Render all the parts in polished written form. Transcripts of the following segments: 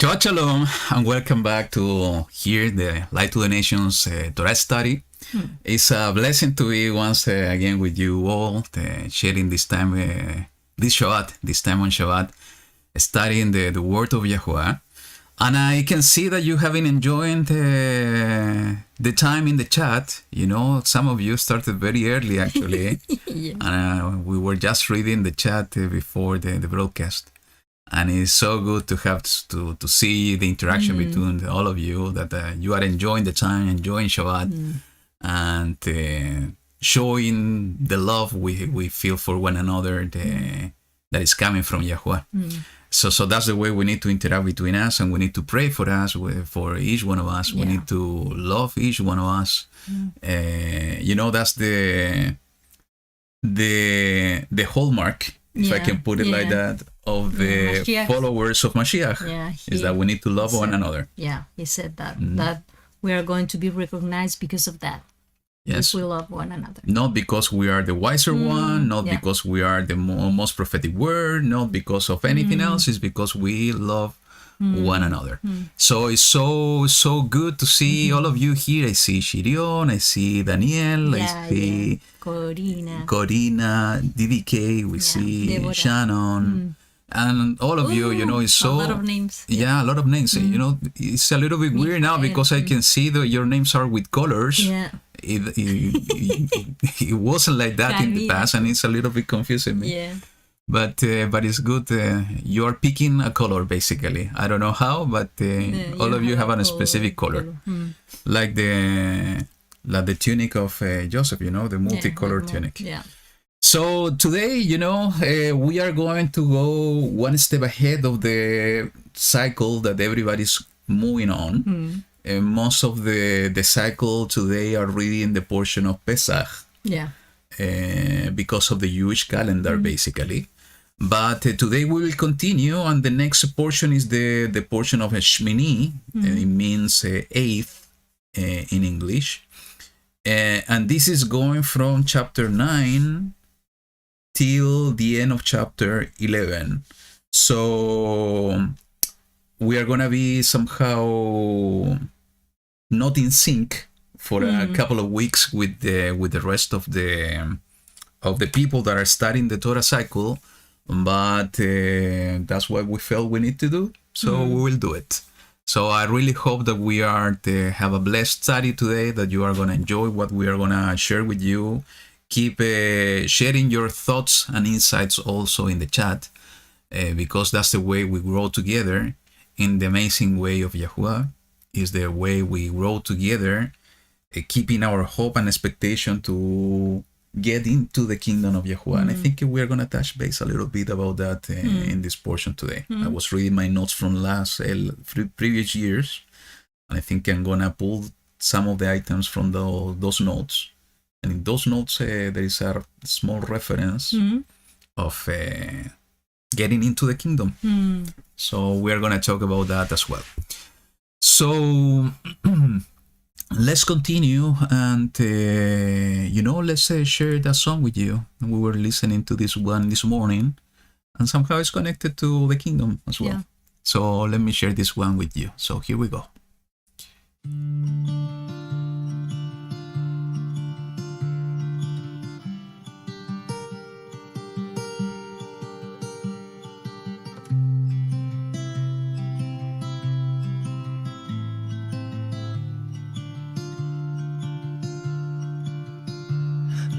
Shabbat Shalom, and welcome back to here the Light to the Nations Torah study. It's a blessing to be once again with you all, sharing this time, this time on Shabbat, studying the word of YaHuWaH. And I can see that you have been enjoying the time in the chat. You know, some of you started very early actually, Yeah. and we were just reading the chat before the broadcast. And it's so good to have to see the interaction between all of you, that you are enjoying the time, enjoying Shabbat, and showing the love we feel for one another that is coming from YaHuWaH. So that's the way we need to interact between us, and we need to pray for us, for each one of us. We need to love each one of us. You know, that's the hallmark, if I can put it like that, of the Mashiach. followers of Mashiach, Yeah, is that we need to love one another. Yeah, he said that we are going to be recognized because of that. Yes. If we love one another. Not because we are the wiser one, not because we are the most prophetic word, not because of anything else. It's because we love one another. So it's so good to see all of you here. I see Shirion, I see Daniel, I see Corina, DDK, we see Deborah. Shannon. And all of you, you know, it's so... A lot of names. Yeah, a lot of names. You know, it's a little bit weird now because I can see that your names are with colors. Yeah. It wasn't like that in the past, and it's a little bit confusing me. Yeah. But it's good. You are picking a color, basically. I don't know how, but all of you have a specific color. Like the tunic of Joseph, you know, the multicolored tunic. Yeah. So today, you know, we are going to go one step ahead of the cycle that everybody's moving on. Most of the cycle today are reading the portion of Pesach. Yeah. Because of the Jewish calendar, basically. But today we will continue, and the next portion is the portion of Shmini. It means eighth in English. And this is going from chapter 9 till the end of chapter 11. So we are going to be somehow not in sync for a couple of weeks with the rest of the people that are studying the Torah cycle, but that's what we felt we need to do, so we will do it. So I really hope that we are to have a blessed study today, that you are going to enjoy what we are going to share with you. Keep sharing your thoughts and insights also in the chat, because that's the way we grow together in the amazing way of YaHuWaH. Is the way we grow together, keeping our hope and expectation to get into the kingdom of YaHuWaH. And I think we are going to touch base a little bit about that in this portion today. I was reading my notes from previous years, and I think I'm going to pull some of the items from those notes. And in those notes, there is a small reference of getting into the kingdom. So we are going to talk about that as well. So let's continue, and you know, let's share that song with you. We were listening to this one this morning, and somehow it's connected to the kingdom as well. So let me share this one with you. So here we go.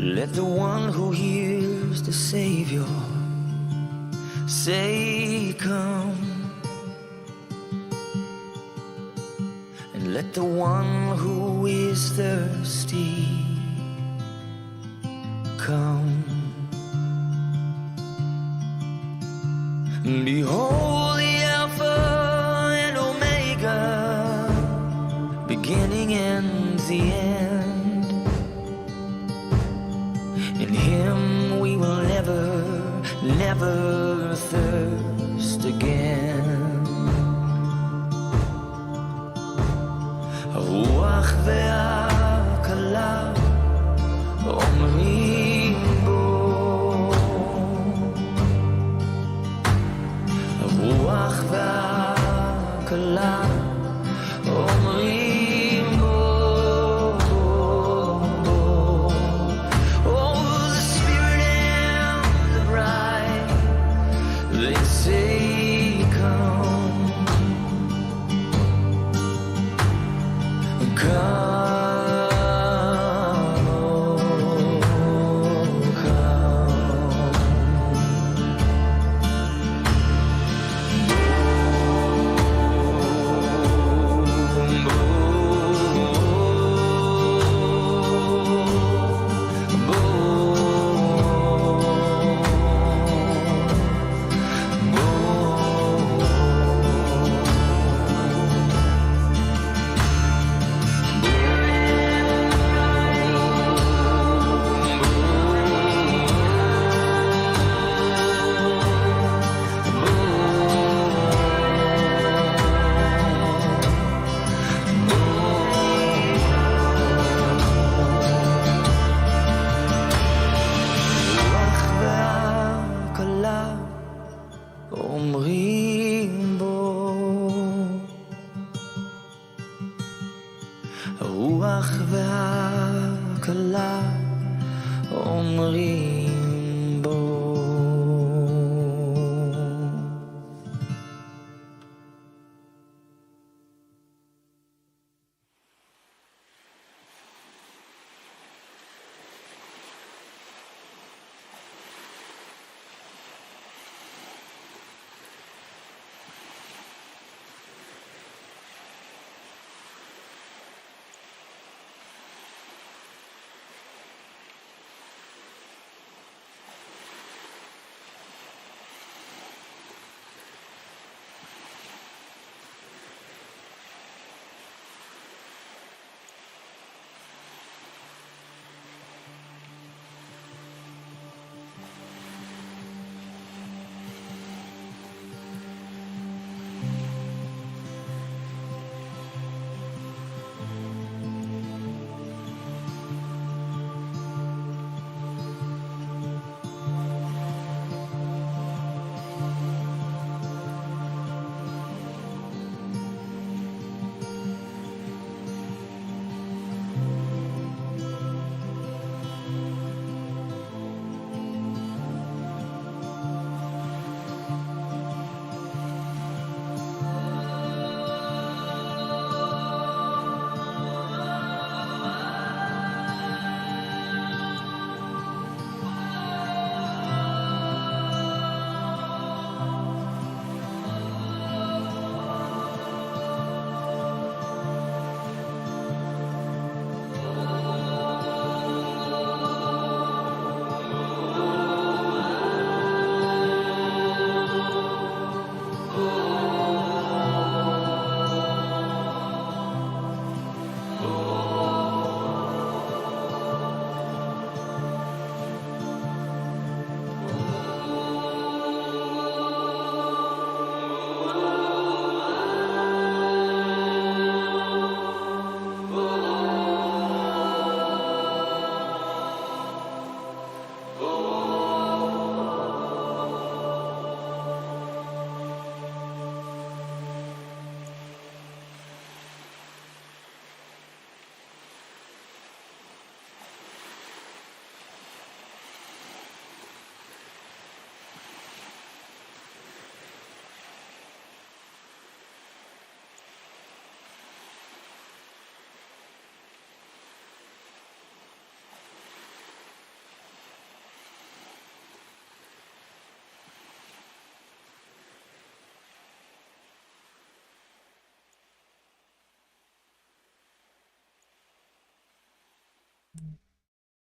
Let the one who hears the Savior say, come. And let the one who is thirsty come. Behold the Alpha and Omega, beginning and the end. In Him we will never thirst again. הרוח והכלה אומרים בו, הרוח והכלה והקלה אומרים בו.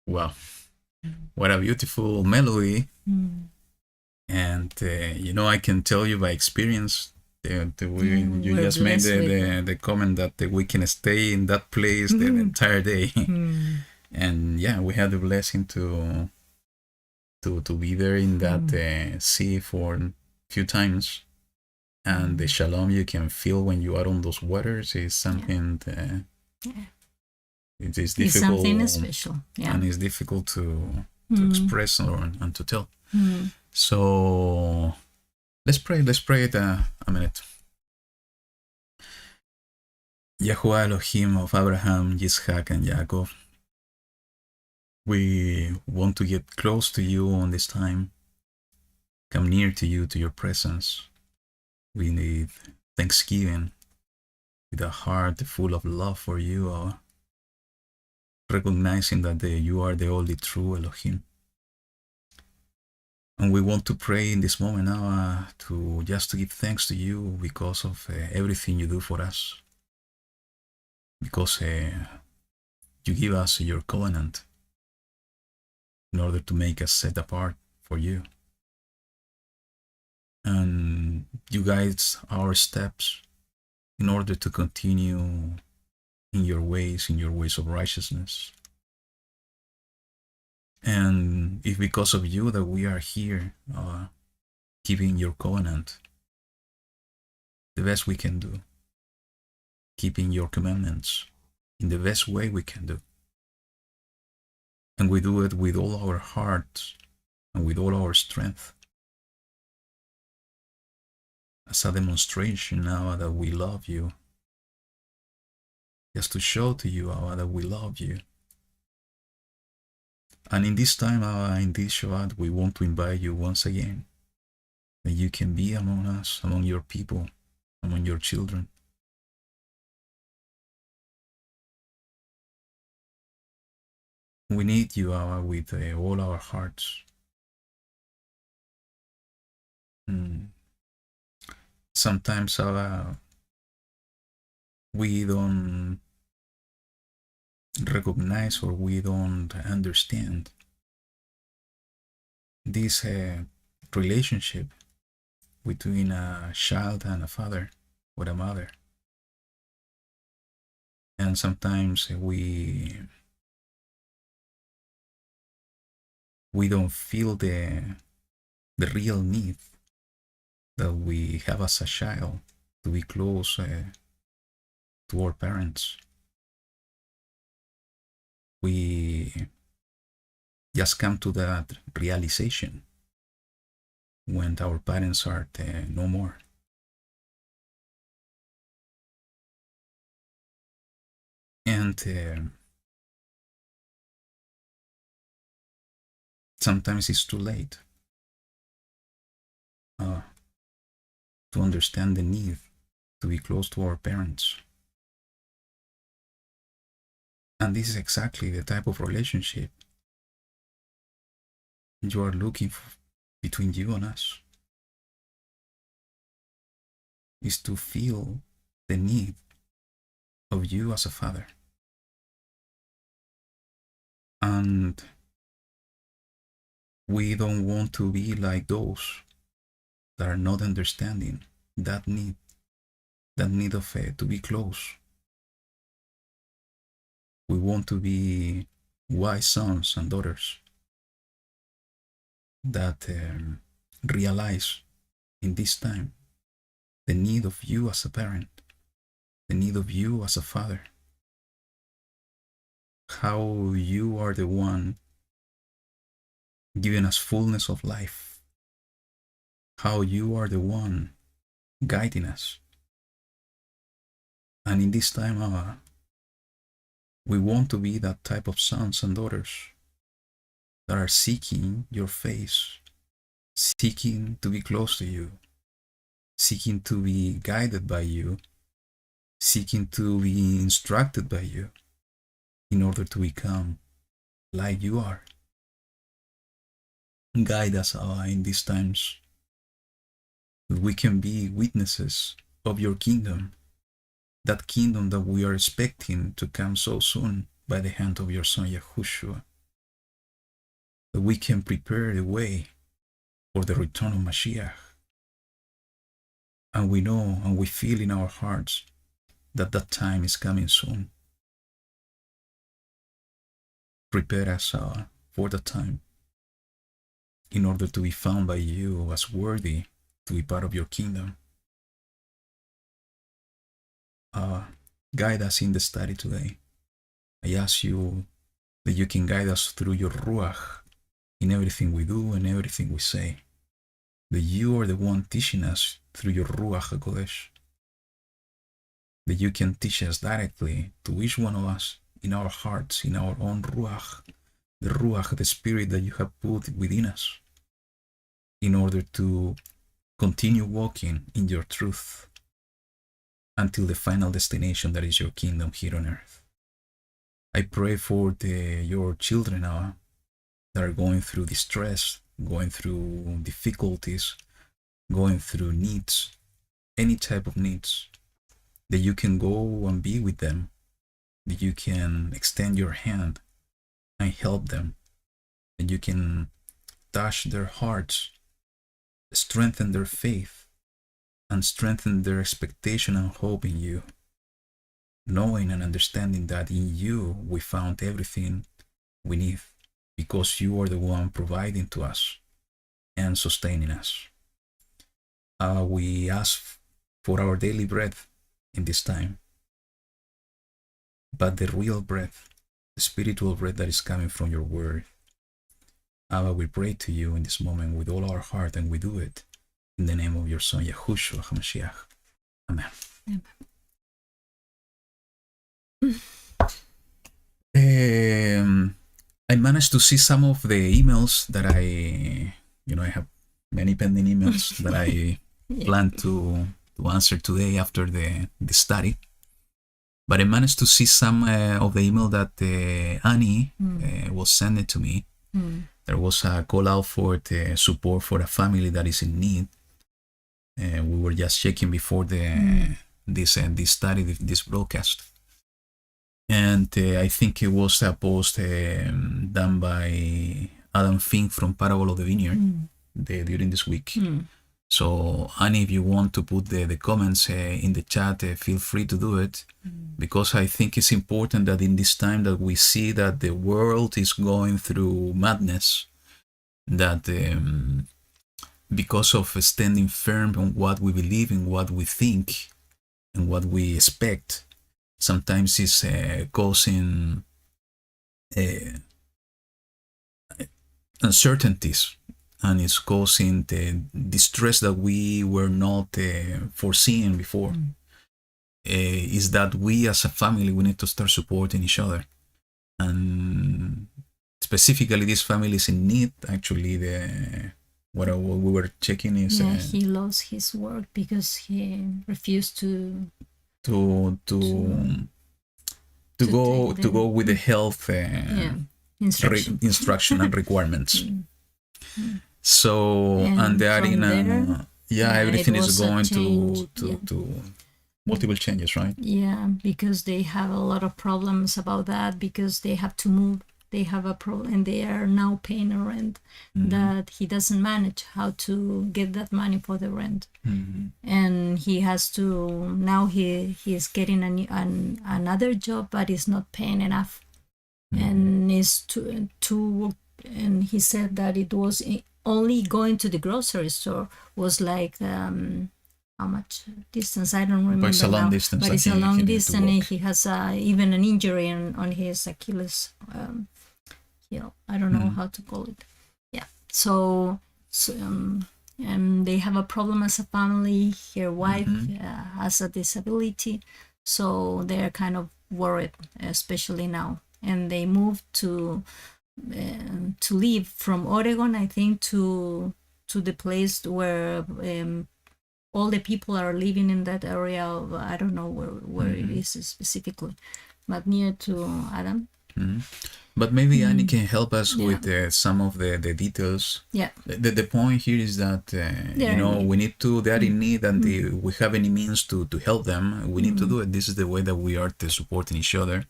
Wow, what a beautiful melody. Mm. And I can tell you by experience, you We're just made blessed with the comment that we can stay in that place the entire day. Mm. And yeah, we had the blessing to be there in that sea for a few times. And the shalom you can feel when you are on those waters is something it is It's difficult, something special. Yeah. and it's difficult to express and to tell. Mm. So let's pray it a minute. YaHuWaH Elohim of Abraham, Yitzhak, and Yaakov, we want to get close to you on this time, come near to you, to your presence. We need thanksgiving with a heart full of love for you, recognizing that you are the only true Elohim. And we want to pray in this moment now to give thanks to you because of everything you do for us. Because you give us your covenant in order to make us set apart for you. And you guide our steps in order to continue in your ways of righteousness. And if because of you that we are here, keeping your covenant, the best we can do, keeping your commandments in the best way we can do. And we do it with all our heart and with all our strength, as a demonstration now that we love you just to show to you, Abba, that we love you. And in this time, in this Shabbat, we want to invite you once again that you can be among us, among your people, among your children. We need you, Abba, with all our hearts. Sometimes, Abba, we don't recognize or we don't understand this relationship between a child and a father or a mother. And sometimes we don't feel the real need that we have as a child to be close to our parents. We just come to that realization when our parents are no more. And sometimes it's too late to understand the need to be close to our parents. And this is exactly the type of relationship you are looking for between you and us, is to feel the need of you as a father. And we don't want to be like those that are not understanding that need of to be close. We want to be wise sons and daughters that realize in this time the need of you as a parent, the need of you as a father, how you are the one giving us fullness of life, how you are the one guiding us. And in this time, we want to be that type of sons and daughters that are seeking your face, seeking to be close to you, seeking to be guided by you, seeking to be instructed by you in order to become like you are. Guide us in these times that we can be witnesses of your kingdom, that kingdom that we are expecting to come so soon by the hand of your Son YaHuWaH, that we can prepare the way for the return of Mashiach. And we know and we feel in our hearts that that time is coming soon. Prepare us for the time in order to be found by you as worthy to be part of your kingdom. Guide us in the study today. I ask you that you can guide us through your Ruach in everything we do and everything we say. That you are the one teaching us through your Ruach HaKodesh. That you can teach us directly to each one of us in our hearts, in our own Ruach, the Ruach, the Spirit that you have put within us, in order to continue walking in your truth until the final destination that is your kingdom here on earth. I pray for your children now that are going through distress, going through difficulties, going through needs, any type of needs, that you can go and be with them, that you can extend your hand and help them, and you can touch their hearts, strengthen their faith, and strengthen their expectation and hope in you, knowing and understanding that in you we found everything we need, because you are the one providing to us and sustaining us. We ask for our daily bread in this time, but the real bread, the spiritual bread that is coming from your word. Abba, we pray to you in this moment with all our heart, and we do it in the name of your Son, YaHuWaH HaMashiach. Amen. Amen. I managed to see some of the emails that I have many pending emails that I Yeah. plan to answer today after the study. But I managed to see some of the email that Annie was sending to me. There was a call out for the support for a family that is in need. We were just checking before this study, this broadcast. And I think it was a post done by Adam Fink from Parable of the Vineyard during this week. So, Annie, if you want to put the comments in the chat, feel free to do it, because I think it's important that in this time that we see that the world is going through madness, that because of standing firm on what we believe and what we think and what we expect, sometimes it's causing uncertainties, and it's causing the distress that we were not foreseeing before. Is that we as a family, we need to start supporting each other. And specifically, this family is in need. Actually, what we were checking is... he lost his work because he refused to go with the health instruction and requirements. So, and they are in everything is going to multiple changes, right? Yeah, because they have a lot of problems about that, because they have to move. They have a problem, and they are now paying a rent that he doesn't manage how to get that money for the rent. And he has to, now he is getting another job, but it's not paying enough. And is to and he said that it was only going to the grocery store was like how much distance, I don't remember. But it's a long distance. But it's a long distance, and he has even an injury on his Achilles heel. I don't know how to call it. Yeah. So and they have a problem as a family. Her wife has a disability, so they're kind of worried, especially now. And they moved to live from Oregon, I think, to the place where all the people are living in that area of, I don't know where it is specifically, but near to Adam. But maybe Annie can help us with some of the details. Yeah. The point here is that we need to, they are in need, and we have any means to help them. We need to do it. This is the way that we are supporting each other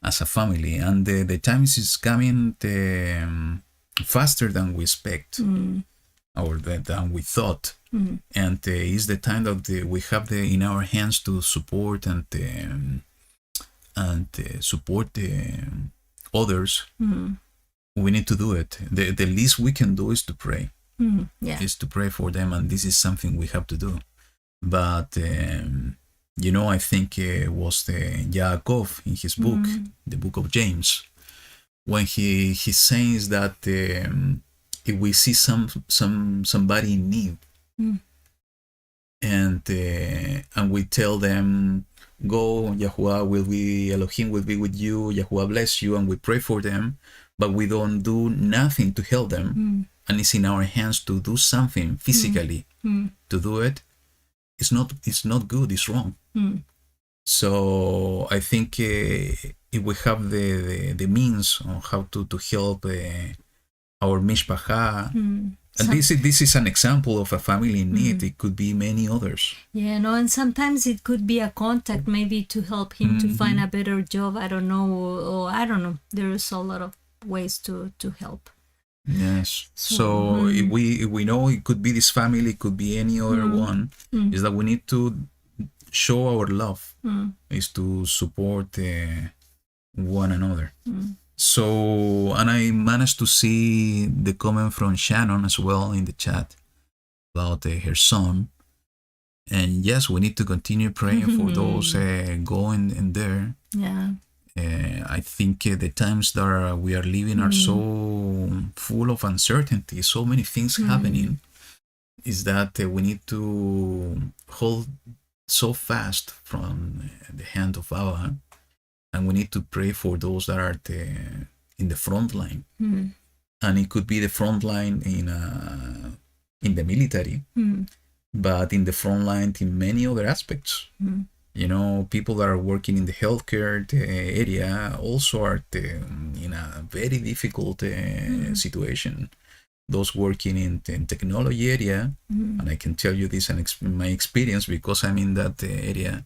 as a family, and the times is coming faster than we expect or than we thought. And it's the time that we have in our hands to support and support others. We need to do it. The least we can do is to pray. Is to pray for them, and this is something we have to do. But I think it was YaHuWaH in his book, the book of James, when he says that if we see somebody in need, and we tell them, go, YaHuWaH Elohim will be with you, YaHuWaH bless you, and we pray for them, but we don't do nothing to help them, and it's in our hands to do something physically to do it, it's not good, it's wrong. So I think if we have the means on how to help our mishpacha, and this is an example of a family in need. It could be many others. Yeah, and sometimes it could be a contact, maybe to help him to find a better job. I don't know, or I don't know. There is a lot of ways to help. Yes. So if we know it could be this family, it could be any other one, is that we need to show our love, is to support one another. So, and I managed to see the comment from Shannon as well in the chat about her son. And yes, we need to continue praying for those going in there. Yeah. I think the times that we are living are so full of uncertainty, so many things happening, is that we need to hold so fast from the hand of Allah and we need to pray for those that are in the front line. And it could be the front line in the military, but in the front line in many other aspects. You know, people that are working in the healthcare area also are in a very difficult situation. Those working in technology area, and I can tell you this in my experience because I'm in that area.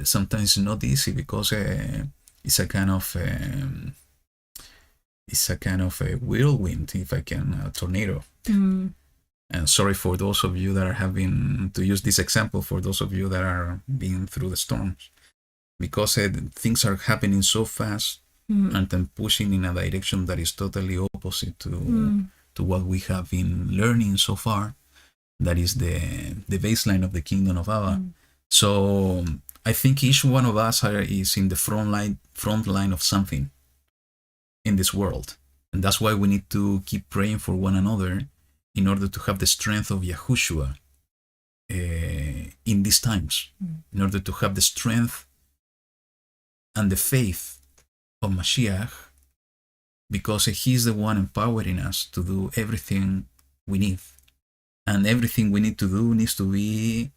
Sometimes it's not easy because it's a kind of a whirlwind, if I can, a tornado. And sorry for those of you that are having to use this example, for those of you that are being through the storms, because things are happening so fast and then pushing in a direction that is totally opposite to what we have been learning so far. That is the baseline of the kingdom of YaHuWaH. So I think each one of us is in the front line of something in this world, and that's why we need to keep praying for one another in order to have the strength of YaHuWaH in these times, in order to have the strength and the faith of Mashiach, because He's the one empowering us to do everything we need. And everything we need to do needs to be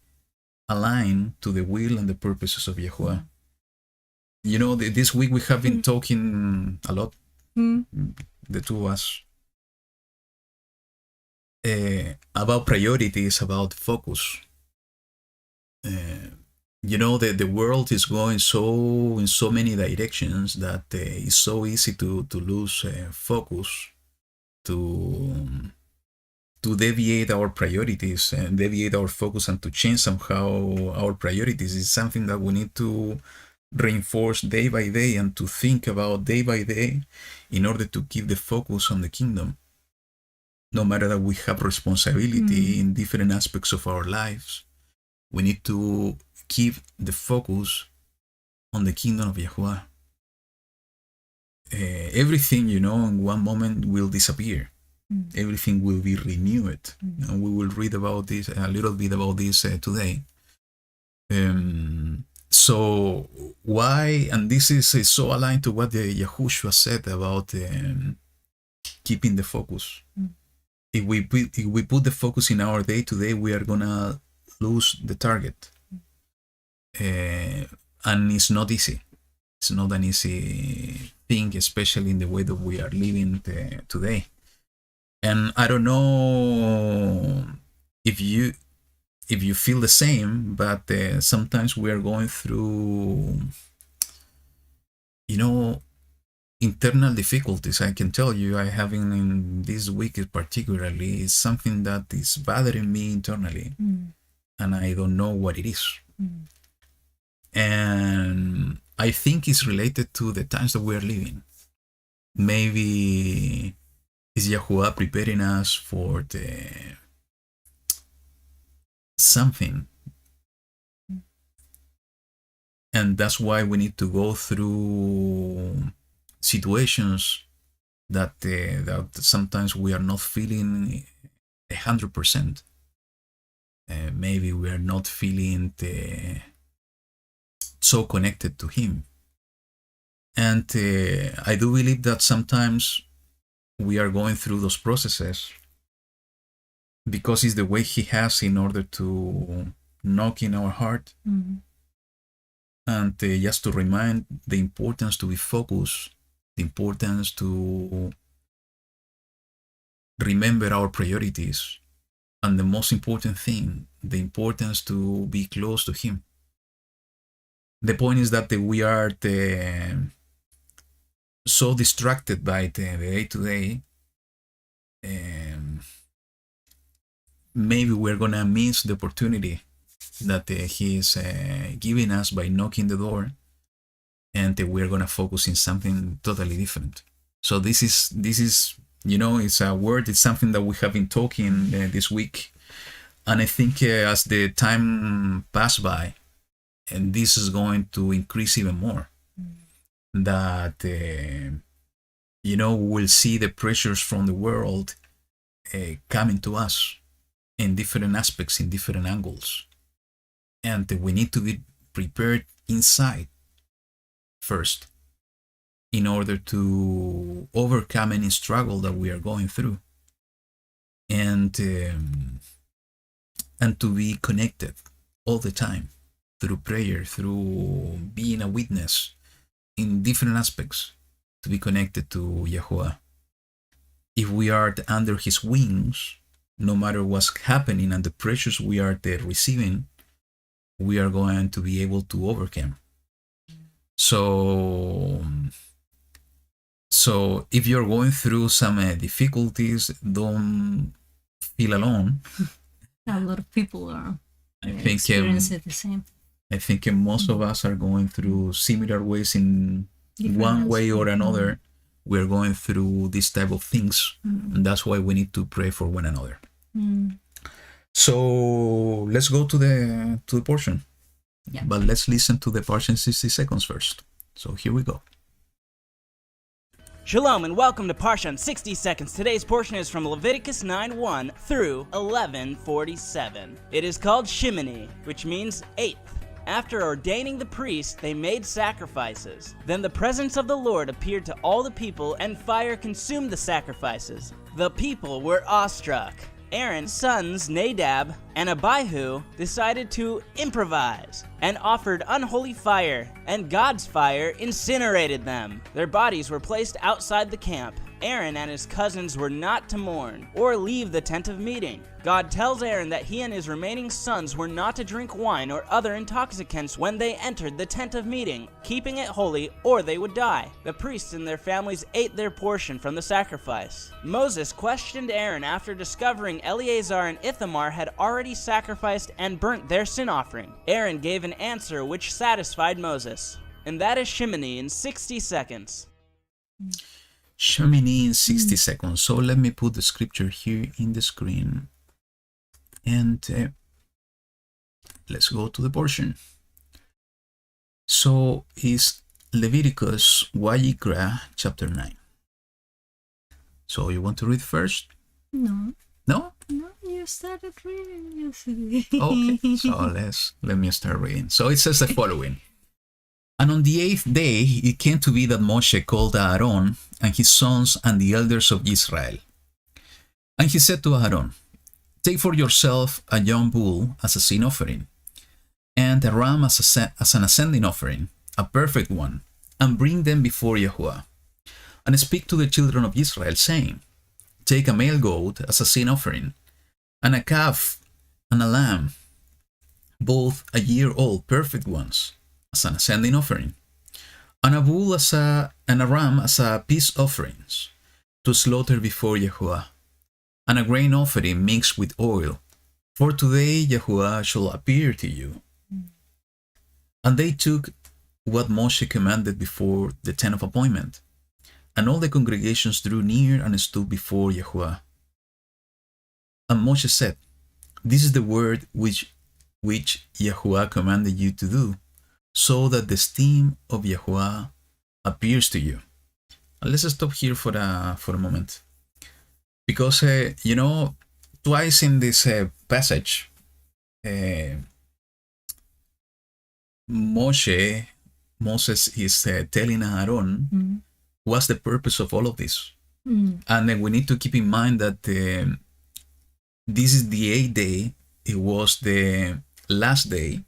aligned to the will and the purposes of YaHuWaH. You know, this week we have been talking a lot, the two of us, about priorities, about focus. You know, the world is going in so many directions that it's so easy to lose focus, to deviate our priorities and deviate our focus, and to change somehow our priorities is something that we need to reinforce day by day and to think about day by day in order to keep the focus on the kingdom. No matter that we have responsibility in different aspects of our lives, we need to keep the focus on the kingdom of YaHuWaH. Everything, you know, in one moment will disappear. Everything will be renewed. And we will read about this, a little bit about this today. So why, and this is so aligned to what the YaHuWaH said about keeping the focus. If we put the focus in our day-to-day, we are gonna lose the target. And it's not easy. It's not an easy thing, especially in the way that we are living today. And I don't know if you feel the same, but sometimes we are going through, you know, internal difficulties. I can tell you, I having in this week particularly is something that is bothering me internally, and I don't know what it is. And I think it's related to the times that we are living. Maybe is YaHuWaH preparing us for something, and that's why we need to go through situations that sometimes we are not feeling 100%. Maybe we are not feeling so connected to Him. And I do believe that sometimes we are going through those processes because it's the way He has in order to knock in our heart and just to remind the importance to be focused, the importance to remember our priorities, and the most important thing, the importance to be close to Him. The point is that we are so distracted by the day-to-day, maybe we're gonna miss the opportunity that He is giving us by knocking the door, and we're gonna focus in something totally different. So this is you know, it's a word, it's something that we have been talking this week, and I think as the time pass by, and this is going to increase even more, that you know, we'll see the pressures from the world coming to us in different aspects, in different angles, and we need to be prepared inside first in order to overcome any struggle that we are going through, and to be connected all the time through prayer, through being a witness in different aspects, to be connected to YaHuWaH. If we are under his wings, no matter what's happening and the pressures we are receiving, we are going to be able to overcome. So if you're going through some difficulties, don't feel alone. A lot of people are experiencing the same. I think most of us are going through similar ways in one way or another. We're going through this type of things, and that's why we need to pray for one another. So let's go to the portion. Yeah. But let's listen to the portion 60 seconds first. So here we go. Shalom and welcome to Parsha in 60 seconds. Today's portion is from Leviticus 9:1 through 11:47. It is called Shimini, which means eighth. After ordaining the priests, they made sacrifices. Then the presence of the Lord appeared to all the people, and fire consumed the sacrifices. The people were awestruck. Aaron's sons, Nadab and Abihu, decided to improvise and offered unholy fire, and God's fire incinerated them. Their bodies were placed outside the camp. Aaron and his cousins were not to mourn or leave the tent of meeting. God tells Aaron that he and his remaining sons were not to drink wine or other intoxicants when they entered the tent of meeting, keeping it holy, or they would die. The priests and their families ate their portion from the sacrifice. Moses questioned Aaron after discovering Eleazar and Ithamar had already sacrificed and burnt their sin offering. Aaron gave an answer which satisfied Moses. And that is Shimini in 60 seconds. Shemini in 60 seconds. So let me put the scripture here in the screen. And let's go to the portion. So is Leviticus YaHuWaH chapter 9. So you want to read first? No. No? No, you started reading yesterday. Okay, so let me start reading. So it says the following. And on the 8th day it came to be that Moshe called Aaron and his sons and the elders of Israel. And he said to Aaron, take for yourself a young bull as a sin offering, and a ram as an ascending offering, a perfect one, and bring them before YaHuWaH. And speak to the children of Israel, saying, take a male goat as a sin offering, and a calf and a lamb, both a year old, perfect ones, as an ascending offering, and a bull and a ram as a peace offerings, to slaughter before YaHuWaH, and a grain offering mixed with oil, for today YaHuWaH shall appear to you. And they took what Moshe commanded before the tent of appointment, and all the congregations drew near and stood before YaHuWaH. And Moshe said, this is the word which YaHuWaH commanded you to do, so that the esteem of YaHuWaH appears to you. And let's stop here for a moment. Because, twice in this passage, Moses is telling Aaron what's the purpose of all of this. And we need to keep in mind that this is the 8th day. It was the last day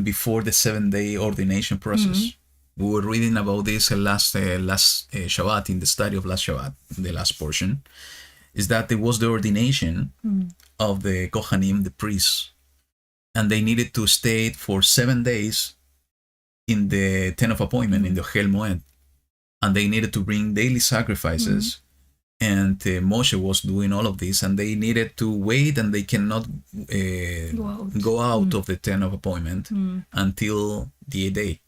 before the 7-day ordination process. We were reading about this last Shabbat, in the study of last Shabbat, the last portion, is that it was the ordination of the Kohanim, the priests, and they needed to stay for 7 days in the tent of appointment, in the Chel Moed, and they needed to bring daily sacrifices, and Moshe was doing all of this, and they needed to wait, and they cannot go out of the tent of appointment until the 8th day.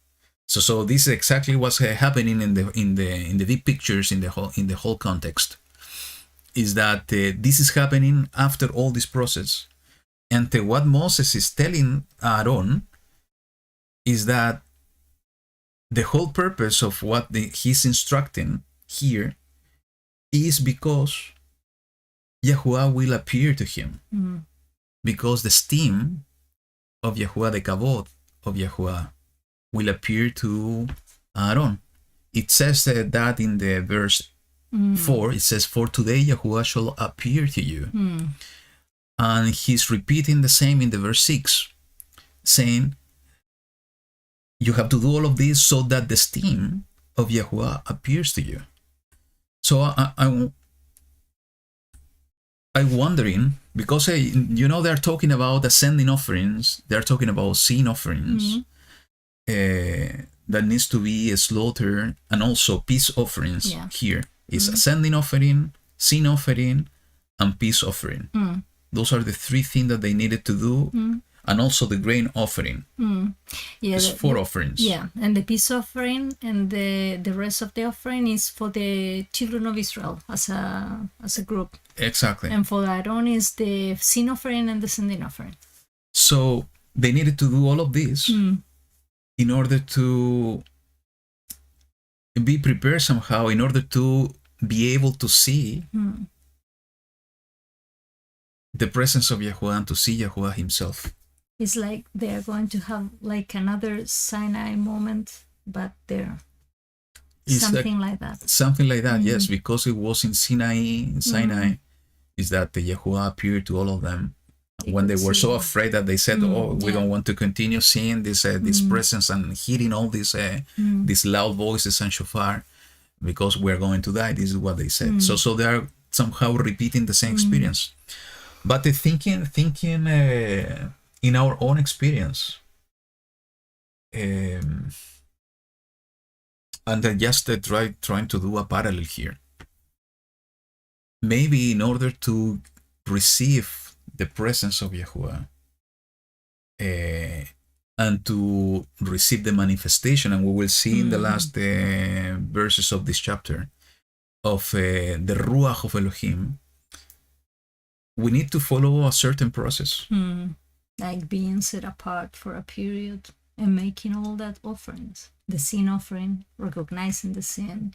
So this is exactly what's happening in the big pictures, in the whole context, is that this is happening after all this process. And what Moses is telling Aaron is that the whole purpose of what he's instructing here is because YaHuWaH will appear to him. Because the esteem of YaHuWaH, the kavod of YaHuWaH, will appear to Aaron. It says that in the verse 4, it says, "For today YaHuWaH shall appear to you." And he's repeating the same in the verse 6, saying, you have to do all of this so that the steam of YaHuWaH appears to you. So I'm wondering, because they're talking about ascending offerings, they're talking about sin offerings that needs to be slaughtered, and also peace offerings. Here is ascending offering, sin offering, and peace offering. Those are the three things that they needed to do. And also the grain offering. It's 4 offerings. Yeah, and the peace offering and the rest of the offering is for the children of Israel as a group. Exactly. And for Aaron is the sin offering and the sending offering. So they needed to do all of this in order to be prepared somehow, in order to be able to see the presence of YaHuWaH and to see YaHuWaH himself. It's like they're going to have like another Sinai moment, but there. Something like that. Something like that, yes, because it was in Sinai, is that the YaHuWaH appeared to all of them. When they were so afraid that they said, we don't want to continue seeing this presence and hearing all these loud voices and shofar, because we're going to die. This is what they said. So they are somehow repeating the same experience. But the thinking in our own experience, and just trying to do a parallel here. Maybe in order to receive the presence of YaHuWaH and to receive the manifestation, and we will see in the last verses of this chapter, of the Ruach of Elohim, we need to follow a certain process. Like being set apart for a period and making all that offerings. The sin offering, recognizing the sin.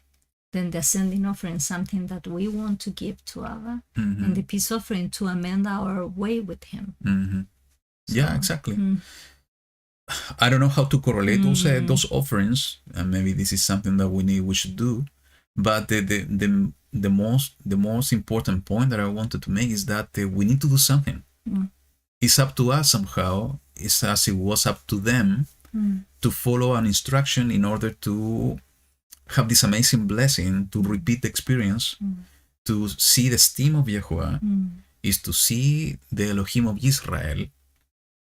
Then the ascending offering, something that we want to give to Abba. And the peace offering to amend our way with Him. So, yeah, exactly. I don't know how to correlate those offerings, and maybe this is something that we should do. But the most important point that I wanted to make is that we need to do something. It's up to us somehow. It's as it was up to them to follow an instruction in order to have this amazing blessing, to repeat the experience, to see the steam of YaHuWaH, is to see the Elohim of Israel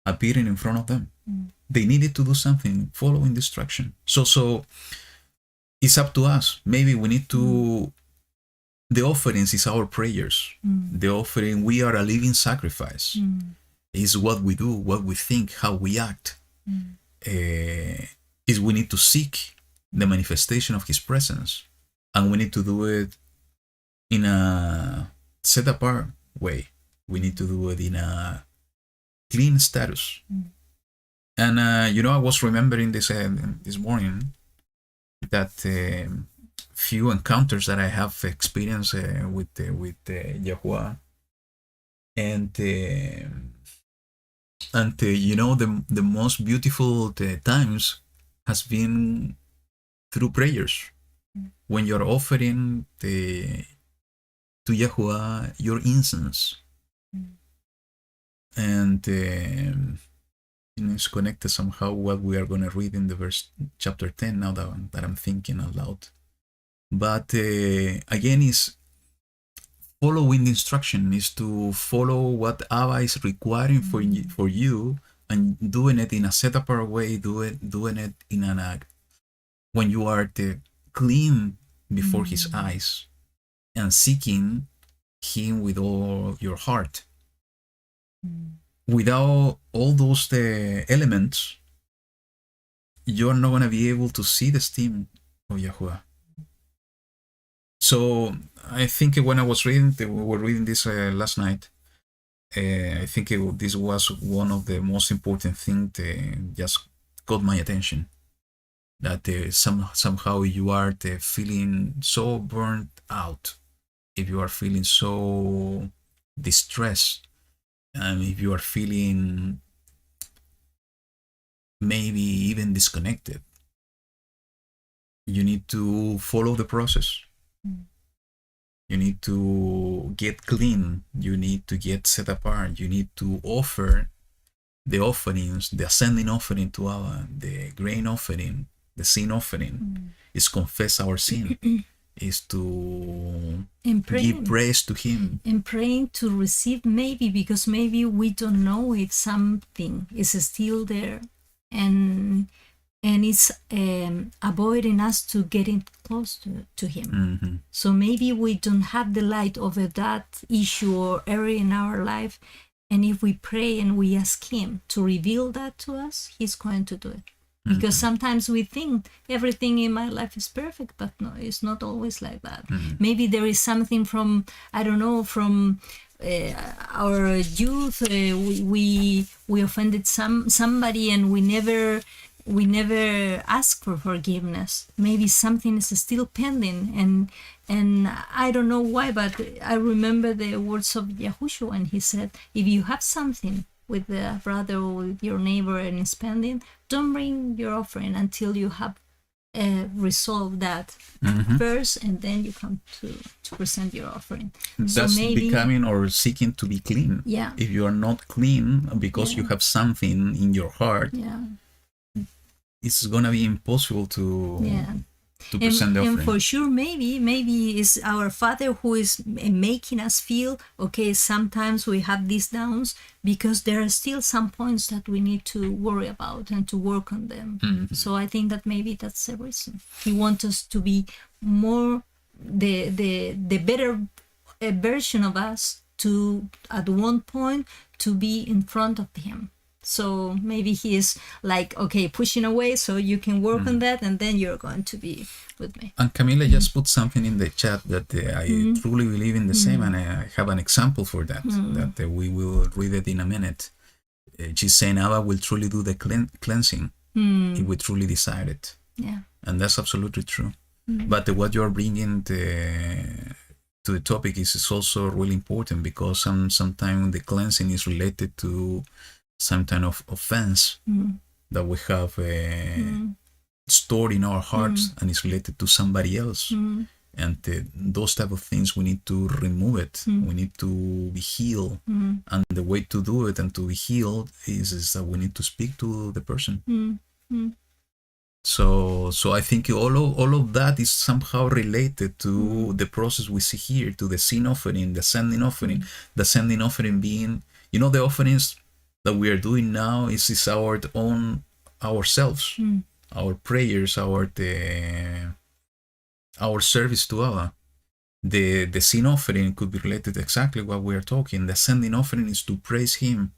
appearing in front of them. They needed to do something, following the instruction. So it's up to us. Maybe we need to... The offerings is our prayers. The offering, we are a living sacrifice. Is what we do, what we think, how we act. Is we need to seek the manifestation of His presence, and we need to do it in a set apart way. We need to do it in a clean status. And I was remembering this morning that few encounters that I have experienced with YaHuWaH, and the most beautiful times has been through prayers, when you're offering to YaHuWaH your incense, and it's connected somehow what we are going to read in the chapter 10 now that I'm thinking out loud. But again, is following the instruction, is to follow what Abba is requiring for you, and doing it in a set apart way, doing it in an act when you are clean before His eyes, and seeking Him with all your heart. Without all those elements, you're not going to be able to see the steam of YaHuWaH. So I think when I was reading, we were reading this last night, I think this was one of the most important things just caught my attention. That somehow you are feeling so burnt out, if you are feeling so distressed, and if you are feeling maybe even disconnected, you need to follow the process. You need to get clean. You need to get set apart. You need to offer the offerings, the ascending offering to our, the grain offering, the sin offering. Is confess our sin. Is to give praise to Him. And praying to receive, maybe because maybe we don't know if something is still there, and it's avoiding us to getting close to Him. So maybe we don't have the light over that issue or area in our life, and if we pray and we ask Him to reveal that to us, He's going to do it. Because sometimes we think everything in my life is perfect, but no, it's not always like that. Maybe there is something from, I don't know, from our youth. We offended somebody, and we never ask for forgiveness. Maybe something is still pending, and I don't know why, but I remember the words of YaHuWaH, and he said, if you have something with the brother or with your neighbor and is pending, don't bring your offering until you have resolved that first, and then you come to present your offering. That's so maybe, becoming or seeking to be clean. Yeah. If you are not clean because you have something in your heart, it's gonna be impossible to present the offering. And for sure, maybe it's our Father who is making us feel, okay, sometimes we have these downs because there are still some points that we need to worry about and to work on them. So I think that maybe that's the reason. He wants us to be more the better version of us, to at one point to be in front of Him. So maybe He is like, okay, pushing away so you can work on that, and then you're going to be with me. And Camila just put something in the chat that I truly believe in the same, and I have an example for that, that we will read it in a minute. She's saying Abba will truly do the cleansing if we truly desire it. Yeah. And that's absolutely true. But what you're bringing to the topic is also really important, because sometimes the cleansing is related to some kind of offense that we have stored in our hearts and is related to somebody else. And those type of things, we need to remove it. We need to be healed. And the way to do it and to be healed is that we need to speak to the person. So I think all of that is somehow related to the process we see here, to the sin offering, the sending offering. The sending offering being, the offerings that we are doing now is our own ourselves, our prayers, our service to Allah. The sin offering could be related to exactly what we are talking. The sending offering is to praise Him.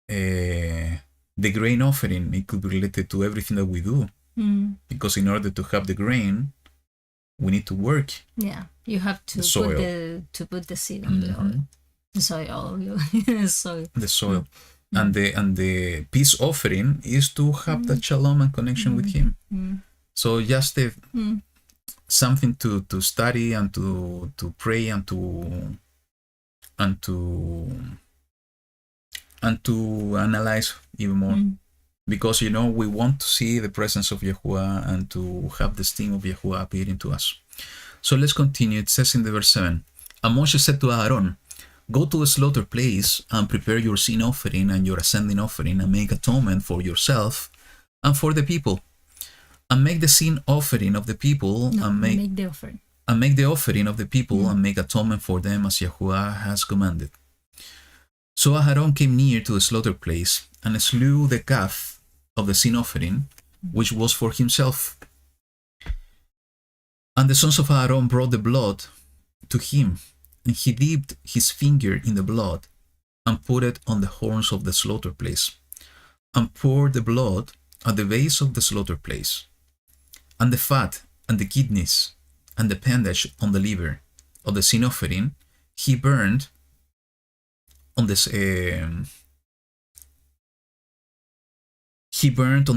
The grain offering, it could be related to everything that we do, because in order to have the grain, we need to work. Yeah, you have to put the seed on the soil. The soil. And the peace offering is to have that shalom and connection with Him. So just something to study and to pray and to analyze even more, because we want to see the presence of YaHuWaH and to have the esteem of YaHuWaH appearing to us. So let's continue. It says in the verse 7, and Moshe said to Aaron, go to the slaughter place and prepare your sin offering and your ascending offering, and make atonement for yourself and for the people, and make the sin offering of the people, and make the offering. And make the offering of the people and make atonement for them as YaHuWaH has commanded. So Aaron came near to the slaughter place and slew the calf of the sin offering, which was for himself. And the sons of Aaron brought the blood to him, and he dipped his finger in the blood and put it on the horns of the slaughter place, and poured the blood at the base of the slaughter place. And the fat and the kidneys and the appendage on the liver of the sin offering he burned on the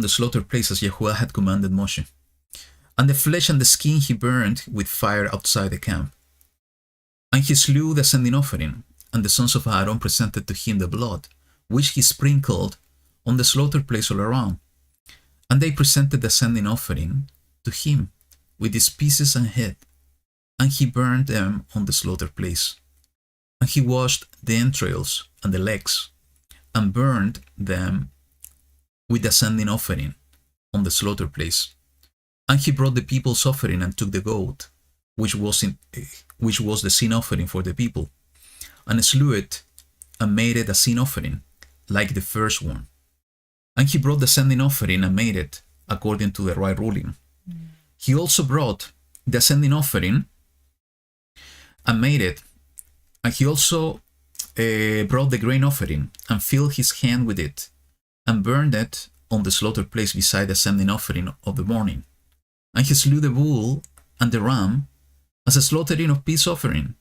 slaughter place as YaHuWaH had commanded Moshe. And the flesh and the skin he burned with fire outside the camp. And he slew the ascending offering, and the sons of Aaron presented to him the blood, which he sprinkled on the slaughter place all around. And they presented the ascending offering, to him with his pieces and head, and he burned them on the slaughter place. And he washed the entrails and the legs, and burned them with the ascending offering on the slaughter place. And he brought the people's offering and took the goat, which was the sin offering for the people, and slew it and made it a sin offering, like the first one. And he brought the ascending offering and made it according to the right ruling. He also brought the ascending offering and made it, and he also brought the grain offering and filled his hand with it, and burned it on the slaughter place beside the ascending offering of the morning. And he slew the bull and the ram as a slaughtering of peace offering,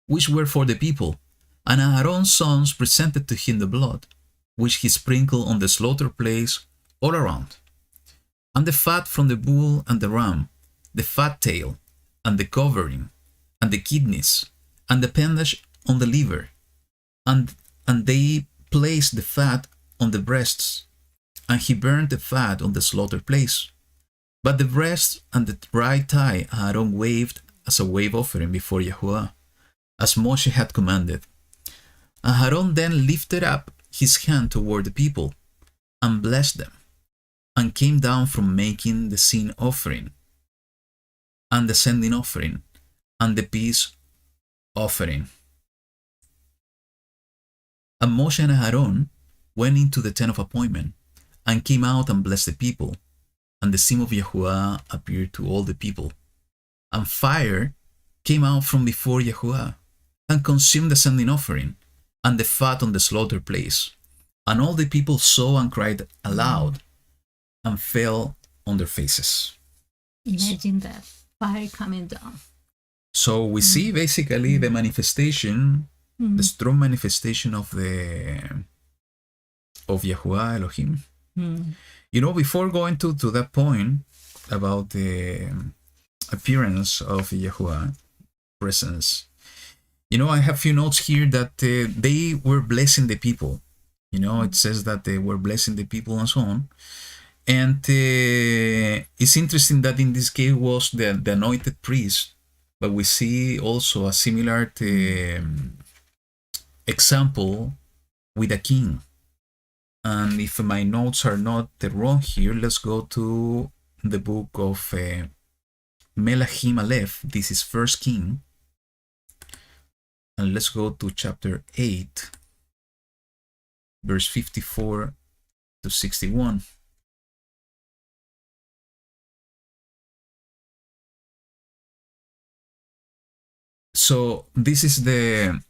which were for the people. And Aaron's sons presented to him the blood, which he sprinkled on the slaughter place all around. And the fat from the bull and the ram, the fat tail, and the covering, and the kidneys, and the appendage on the liver. And they placed the fat on the breasts, and he burned the fat on the slaughter place. But the breast and the right thigh Aaron waved as a wave offering before YaHuWaH, as Moshe had commanded. And Aaron then lifted up his hand toward the people, and blessed them, and came down from making the sin offering, and the sending offering, and the peace offering. And Moshe and Aaron went into the tent of appointment, and came out and blessed the people. And the seal of YaHuWaH appeared to all the people. And fire came out from before YaHuWaH, and consumed the sending offering, and the fat on the slaughter place. And all the people saw and cried aloud, and fell on their faces. Imagine that, fire coming down. So we see basically the manifestation, the strong manifestation of YaHuWaH Elohim. You know, before going to that point about the appearance of YaHuWaH presence, you know, I have a few notes here that they were blessing the people. You know, it says that they were blessing the people and so on. And it's interesting that in this case was the anointed priest, but we see also a similar example with a king. And if my notes are not wrong here, let's go to the book of Melachim Aleph. This is First King. And let's go to chapter 8, verse 54 to 61. So this is the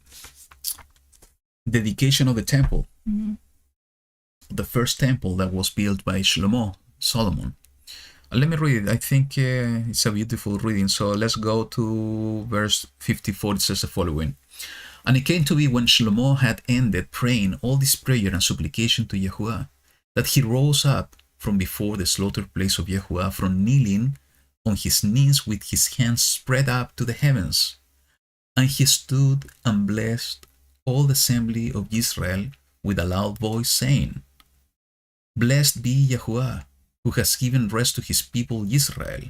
dedication of the temple. The first temple that was built by Solomon. Let me read it. I think it's a beautiful reading. So let's go to verse 54. It says the following. And it came to be when Shlomo had ended praying all this prayer and supplication to YaHuWaH, that he rose up from before the slaughter place of YaHuWaH, from kneeling on his knees with his hands spread up to the heavens. And he stood and blessed all the assembly of Israel with a loud voice, saying, Blessed be YaHuWaH, who has given rest to his people Israel,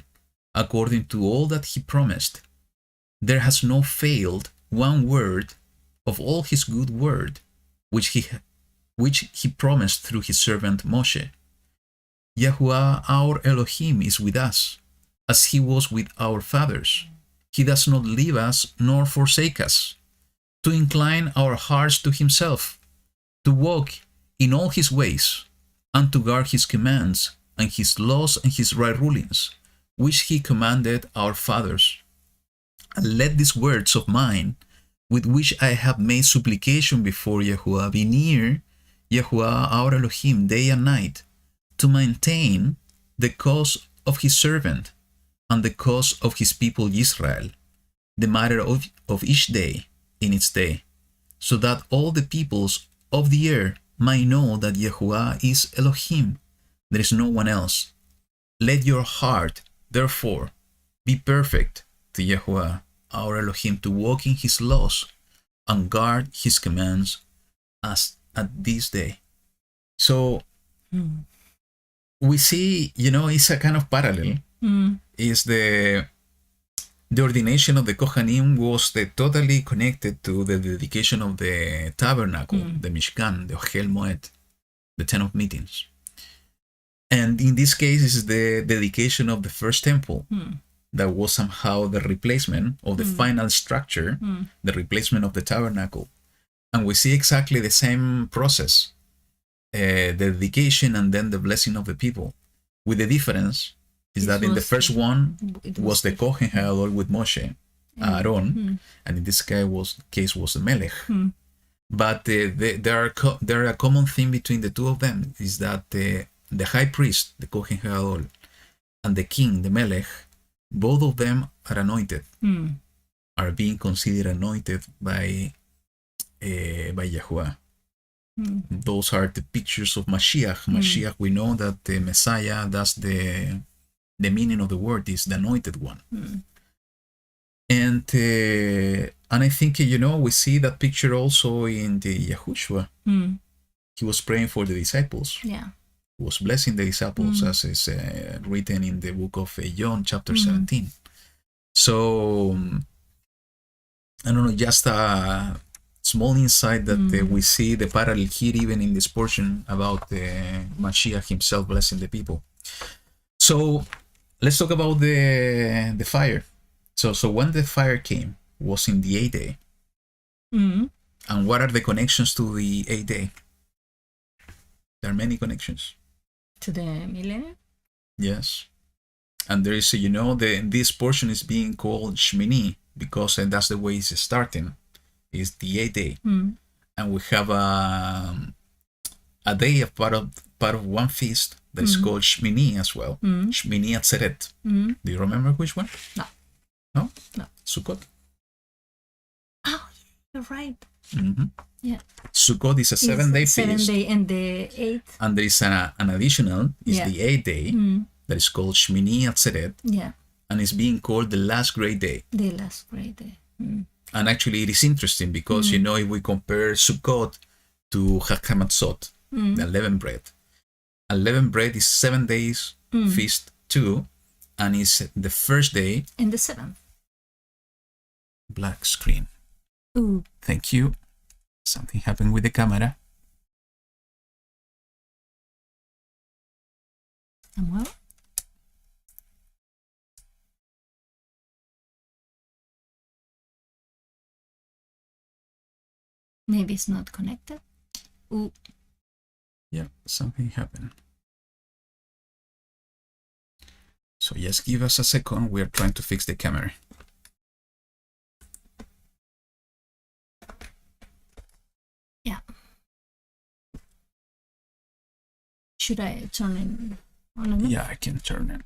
according to all that he promised. There has not failed one word of all his good word, which he promised through his servant Moshe. YaHuWaH our Elohim is with us, as he was with our fathers. He does not leave us nor forsake us, to incline our hearts to himself, to walk in all his ways, and to guard his commands and his laws and his right rulings, which he commanded our fathers. And let these words of mine, with which I have made supplication before YaHuWaH, be near YaHuWaH our Elohim day and night, to maintain the cause of his servant and the cause of his people Israel, the matter of each day in its day, so that all the peoples of the earth might know that YaHuWaH is Elohim, there is no one else. Let your heart, therefore, be perfect to YaHuWaH our Elohim, to walk in his laws and guard his commands as at this day. So we see, you know, it's a kind of parallel. is the ordination of the Kohanim was totally connected to the dedication of the tabernacle, the Mishkan, the Ohel Moed, the Tent of Meetings. And in this case, is the dedication of the first temple. That was somehow the replacement of the final structure, the replacement of the tabernacle. And we see exactly the same process, the dedication and then the blessing of the people. With the difference is that in the first one was the Kohen Gadol with Moshe, Aaron, and in this case was the Melech. But there are a common theme between the two of them, is that the high priest, the Kohen Gadol, and the king, the Melech, both of them are anointed, are being considered anointed by YaHuWaH. Those are the pictures of Mashiach. Mashiach, we know that the Messiah, that's the meaning of the word, is the anointed one. And I think, we see that picture also in the Yahushua. He was praying for the disciples. Yeah. Was blessing the disciples, as is written in the book of John, chapter 17. So, I don't know, just a small insight that we see the parallel here, even in this portion, about the Mashiach himself blessing the people. So, let's talk about the fire. So when the fire came, was in the 8th day. And what are the connections to the 8th day? There are many connections. To the millennium? Yes. And there is, this portion is being called Shmini because that's the way it's starting. It's the 8th day. And we have a day of part of one feast that is called Shmini as well. Shmini Atzeret. Do you remember which one? No. No? No. Sukkot. Oh, you're right. Yeah. Sukkot is a 7-day feast. 7 day and the 8th. And there is an additional, is the 8th day, that is called Shmini Atzeret. Yeah. And it's being called the last great day. The last great day. And actually it is interesting because, if we compare Sukkot to Chag HaMatzot, the unleavened bread. Unleavened bread is 7 days feast too, and is the first day. And the 7th. Black screen. Ooh. Thank you. Something happened with the camera. Well. Maybe it's not connected. Ooh. Yeah, something happened. So just give us a second. We are trying to fix the camera. Yeah. Should I turn it on and off? Yeah, I can turn it.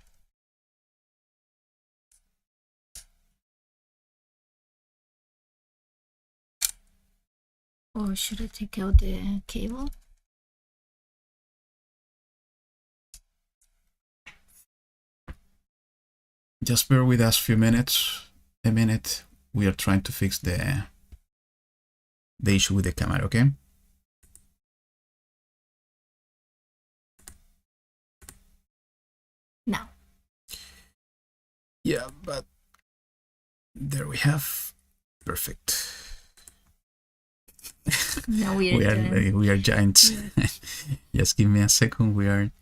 Or should I take out the cable? Just bear with us a minute. We are trying to fix the issue with the camera, okay? Now. Yeah, but there we have. Perfect. Now we are giants. Yeah. Just give me a second. We are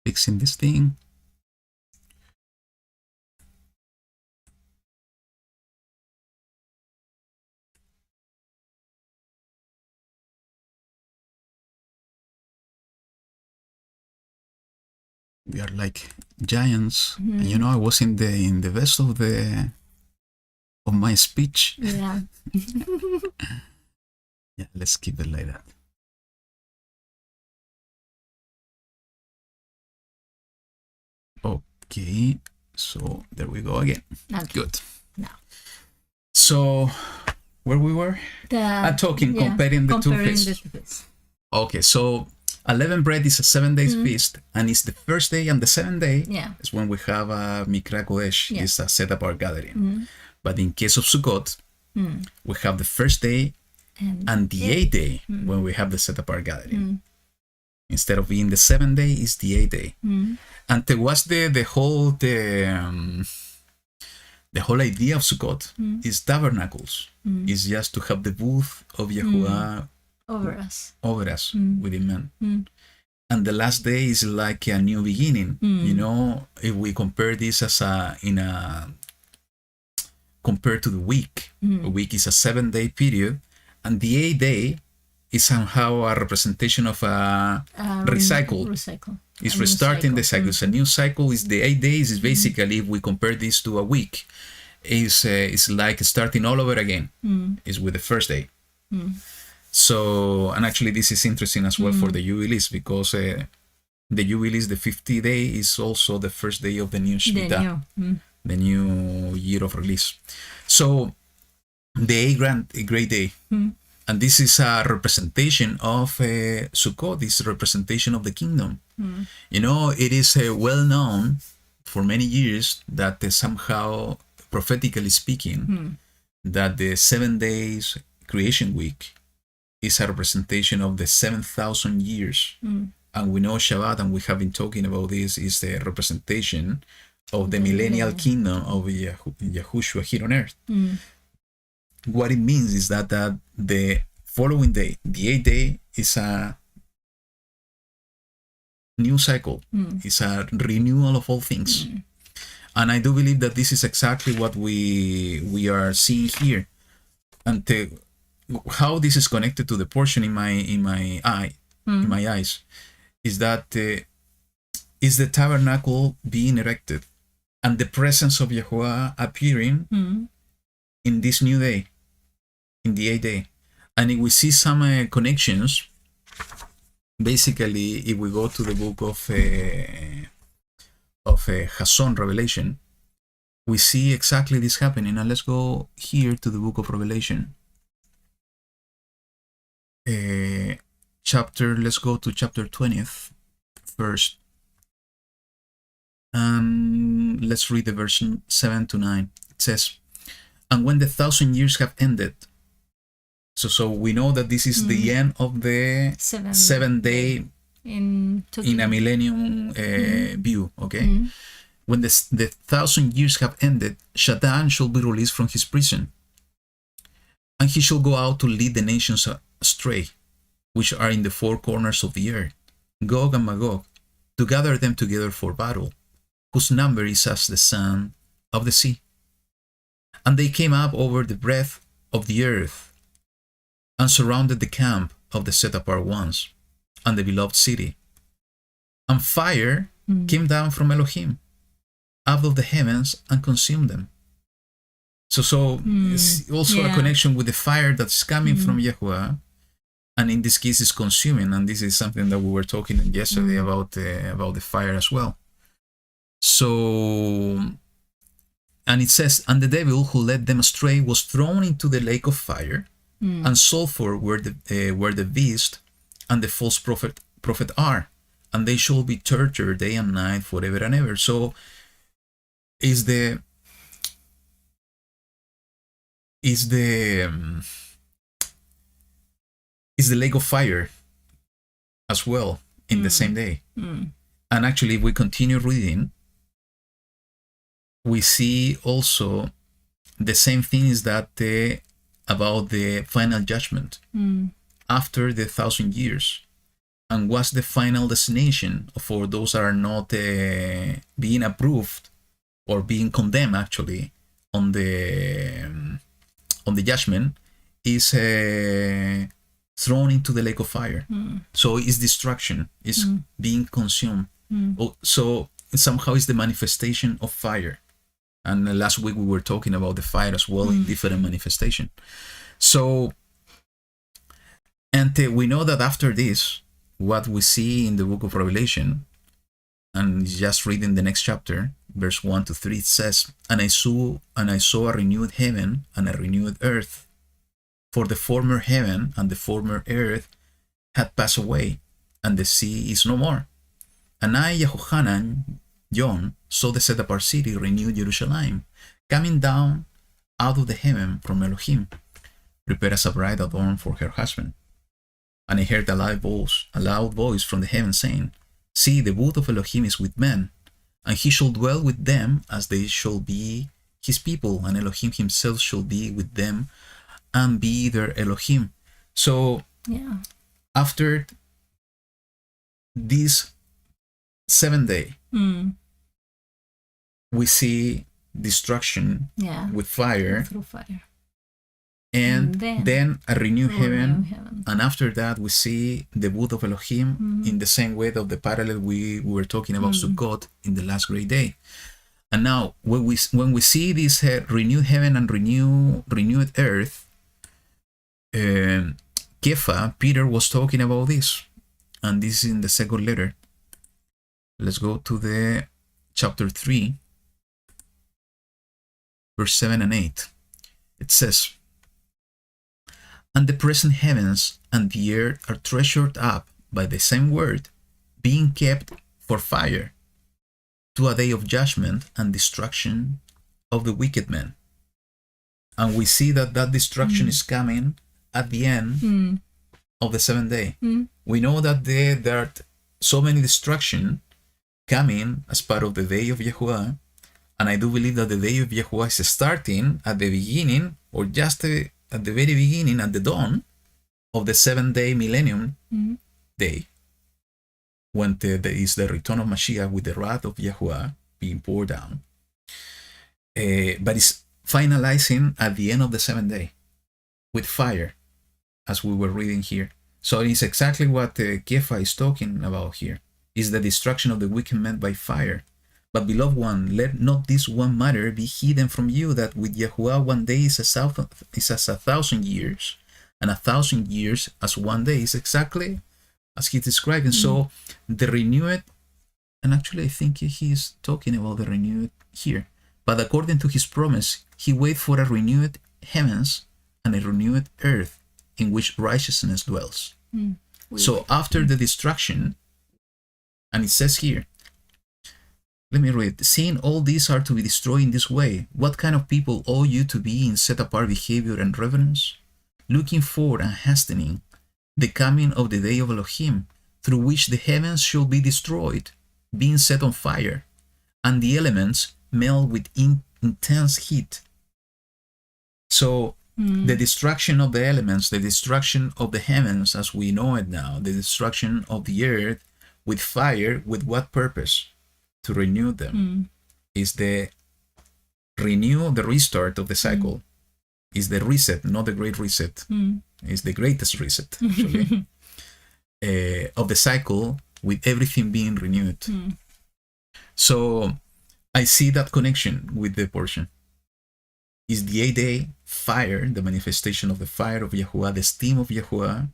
fixing this thing. We are like giants. And I was in the best of my speech. Yeah. Yeah, let's keep it like that. Okay, so there we go again. Okay. Good. Now. So, where we were? Comparing the two feasts. Okay, so unleavened bread is a 7 days feast, and it's the first day and the 7th day is when we have a Mikra Kodesh, it's a set apart gathering. But in case of Sukkot, we have the first day and the 8th day when we have the set apart gathering. Instead of being the 7th day, it's the 8th day. And what's the whole idea of Sukkot is tabernacles. It's just to have the booth of YaHuWaH over us within man. And the last day is like a new beginning. You know, if we compare this as compared to the week, a week is a 7-day period, and the 8th day is somehow a representation of a recycle. It's restarting the cycle. It's a new cycle. Is the 8 days is basically, if we compare this to a week, is like starting all over again. Is with the first day. So, and actually this is interesting as well for the Jubilees, because the Jubilees, the 50th day, is also the first day of the new Shemitah, the new year of release. So, the 8th great day. And this is a representation of Sukkot, this representation of the kingdom. You know, it is well known for many years that somehow, prophetically speaking, that the 7 days creation week is a representation of the 7,000 years. And we know Shabbat, and we have been talking about this, is the representation of the millennial kingdom of Yahushua here on earth. What it means is that the following day, the 8th day, is a new cycle. It's a renewal of all things. And I do believe that this is exactly what we are seeing here. And how this is connected to the portion in my eyes is that is the tabernacle being erected and the presence of YaHuWaH appearing in this new day, in the 8th day. And if we see some connections, basically, if we go to the book of Hasson, Revelation, we see exactly this happening. And let's go here to the book of Revelation. Let's go to chapter 20th first. Let's read the verse 7 to 9. It says, and when the 1,000 years have ended, so we know that this is the end of the 7th day in a millennium view, okay? When the 1,000 years have ended, Satan shall be released from his prison, and he shall go out to lead the nations astray, which are in the four corners of the earth, Gog and Magog, to gather them together for battle, whose number is as the sand of the sea. And they came up over the breadth of the earth, and surrounded the camp of the set-apart ones, and the beloved city. And fire came down from Elohim, out of the heavens, and consumed them. So it's also a connection with the fire that's coming from YaHuWaH, and in this case is consuming, and this is something that we were talking yesterday about the fire as well. So, and it says, and the devil who led them astray was thrown into the lake of fire, and sulfur where the beast and the false prophet are, and they shall be tortured day and night forever and ever. So is the lake of fire as well in the same day. And actually, if we continue reading, we see also the same thing is that about the final judgment after the 1,000 years, and what's the final destination for those that are not being approved or being condemned actually on the judgment is thrown into the lake of fire. So it's destruction, it's being consumed. So somehow it's the manifestation of fire. And last week we were talking about the fire as well in different manifestation. So, and we know that after this, what we see in the book of Revelation, and just reading the next chapter, verse 1 to 3, it says, and I saw a renewed heaven and a renewed earth, for the former heaven and the former earth had passed away, and the sea is no more. And I, Yehohanan, John, saw the set-apart city, renewed Jerusalem, coming down out of the heaven from Elohim, prepared as a bride adorned for her husband. And I heard a loud voice from the heaven saying, See, the booth of Elohim is with men, and he shall dwell with them as they shall be his people, and Elohim himself shall be with them and be their Elohim. So after this 7th day, we see destruction with fire, through fire. And then a renewed heaven. And after that, we see the booth of Elohim in the same way of the parallel we were talking about Sukkot in the last great day. And now, when we see this renewed heaven and renewed earth, Kepha, Peter was talking about this. And this is in the second letter. Let's go to the chapter 3, verse 7 and 8. It says, And the present heavens and the earth are treasured up by the same word, being kept for fire, to a day of judgment and destruction of the wicked men. And we see that destruction is coming at the end of the 7th day. We know that there are so many destruction coming as part of the day of YaHuWaH, and I do believe that the day of YaHuWaH is starting at the beginning, or just at the very beginning, at the dawn of the 7th day millennium day, when there is the return of Mashiach with the wrath of YaHuWaH being poured down. But it's finalizing at the end of the 7th day with fire, as we were reading here. So it's exactly what Kepha is talking about here, is the destruction of the wicked men by fire. But beloved one, let not this one matter be hidden from you, that with YaHuWaH 1 day is as 1,000 years, and 1,000 years as 1 day. Is exactly as he's describing. So the renewed, and actually I think he's talking about the renewed here. But according to his promise, he waits for a renewed heavens and a renewed earth in which righteousness dwells. So after the destruction, and it says here, let me read. Seeing all these are to be destroyed in this way, what kind of people ought you to be in set-apart behavior and reverence? Looking for and hastening the coming of the day of Elohim, through which the heavens shall be destroyed, being set on fire, and the elements melt with intense heat. So the destruction of the elements, the destruction of the heavens as we know it now, the destruction of the earth with fire, with what purpose? To renew them. Is the restart of the cycle. Is the reset, not the great reset. Is the greatest reset, actually, of the cycle, with everything being renewed. So I see that connection with the portion. Is the 8th day fire, the manifestation of the fire of YaHuWaH, the steam of YaHuWaH,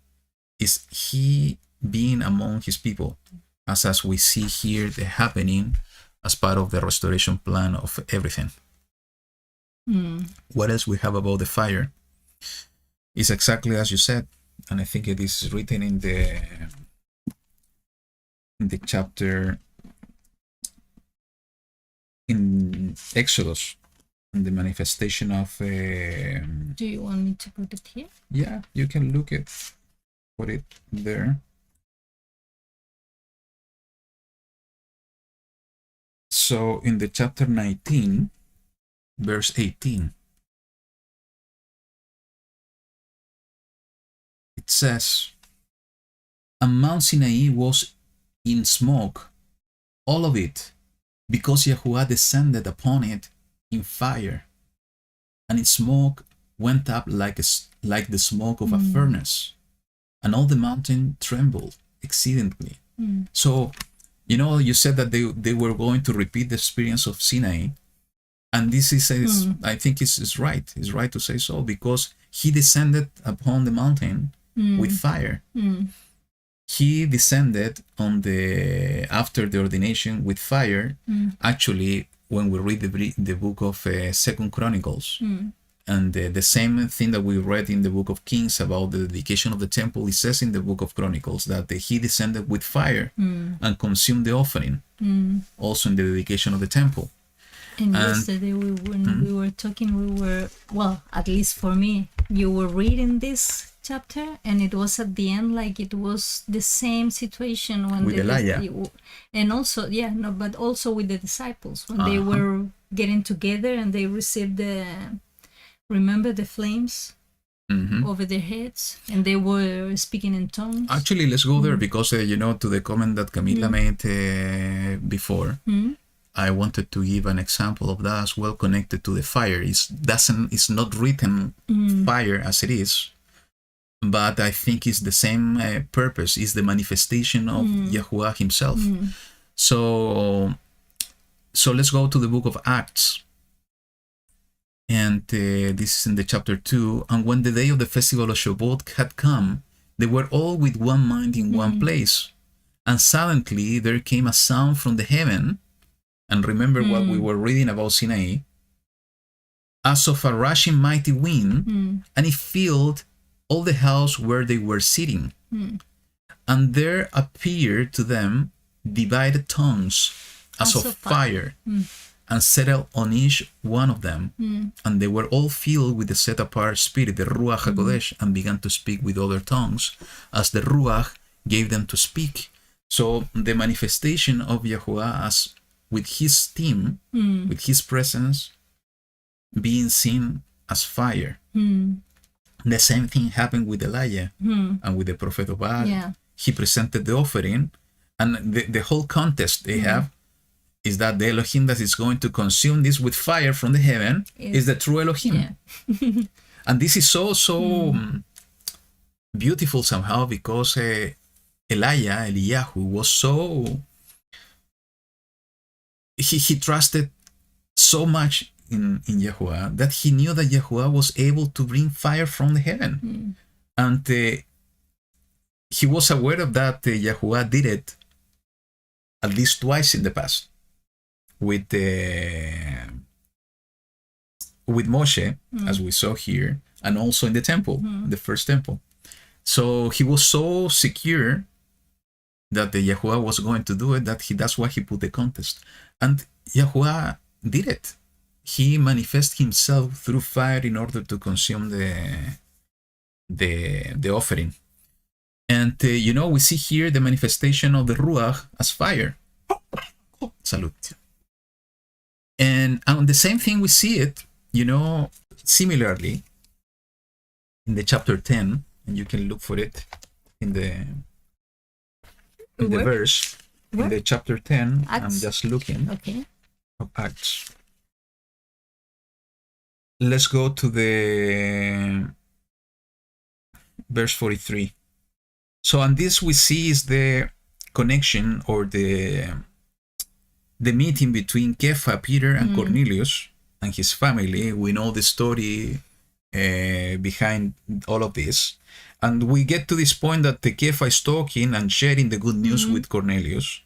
is he being among his people, as we see here the happening as part of the restoration plan of everything. What else we have about the fire? It's exactly as you said, and I think it is written in the chapter in Exodus, in the manifestation of Do you want me to put it here? Yeah, you can look it, put it there. So in the chapter 19, verse 18, it says, And Mount Sinai was in smoke, all of it, because YaHuWaH descended upon it in fire, and its smoke went up like the smoke of a furnace, and all the mountain trembled exceedingly. So, you said that they were going to repeat the experience of Sinai, and this is I think it's right. It's right to say so, because he descended upon the mountain with fire. He descended after the ordination with fire. Actually, when we read the book of 2nd Chronicles, and the same thing that we read in the book of Kings about the dedication of the temple, it says in the book of Chronicles that he descended with fire and consumed the offering, also in the dedication of the temple. And yesterday, when we were talking, well, at least for me, you were reading this chapter, and it was at the end, like it was the same situation when With Elijah. and also but also with the disciples when they were getting together and they received the flames over their heads, and they were speaking in tongues. Actually, let's go there because to the comment that Camila made before. I wanted to give an example of that as well, connected to the fire. It's not written fire as it is, but I think it's the same purpose. It's the manifestation of YaHuWaH himself. So let's go to the book of Acts. And this is in the chapter 2. And when the day of the festival of Shabbat had come, they were all with one mind in one place. And suddenly there came a sound from the heaven. And remember what we were reading about Sinai, as of a rushing mighty wind, and it filled all the house where they were sitting. And there appeared to them divided tongues as of fire, and settled on each one of them. And they were all filled with the set-apart spirit, the Ruach HaKodesh, and began to speak with other tongues, as the Ruach gave them to speak. So the manifestation of YaHuWaH as with his team, with his presence, being seen as fire. The same thing happened with Elijah and with the prophet of Baal. Yeah. He presented the offering, and the whole contest they have is that the Elohim that is going to consume this with fire from the heaven is the true Elohim. Yeah. And this is so beautiful somehow, because Eliyahu was so... He trusted so much in YaHuWaH that he knew that YaHuWaH was able to bring fire from the heaven. And he was aware of that. YaHuWaH did it at least twice in the past with Moshe, as we saw here, and also in the temple, the first temple. So he was so secure that the YaHuWaH was going to do it, that's why he put the contest. And YaHuWaH did it. He manifested himself through fire in order to consume the offering. And we see here the manifestation of the Ruach as fire. Salute. And on the same thing we see it, similarly in the chapter 10, and you can look for it in the verse. Where? In the chapter 10, Acts. I'm just looking of Acts. Let's go to the verse 43. So, and this we see is the connection or the meeting between Kepha, Peter, and Cornelius and his family. We know the story behind all of this. And we get to this point that the Kepha is talking and sharing the good news with Cornelius.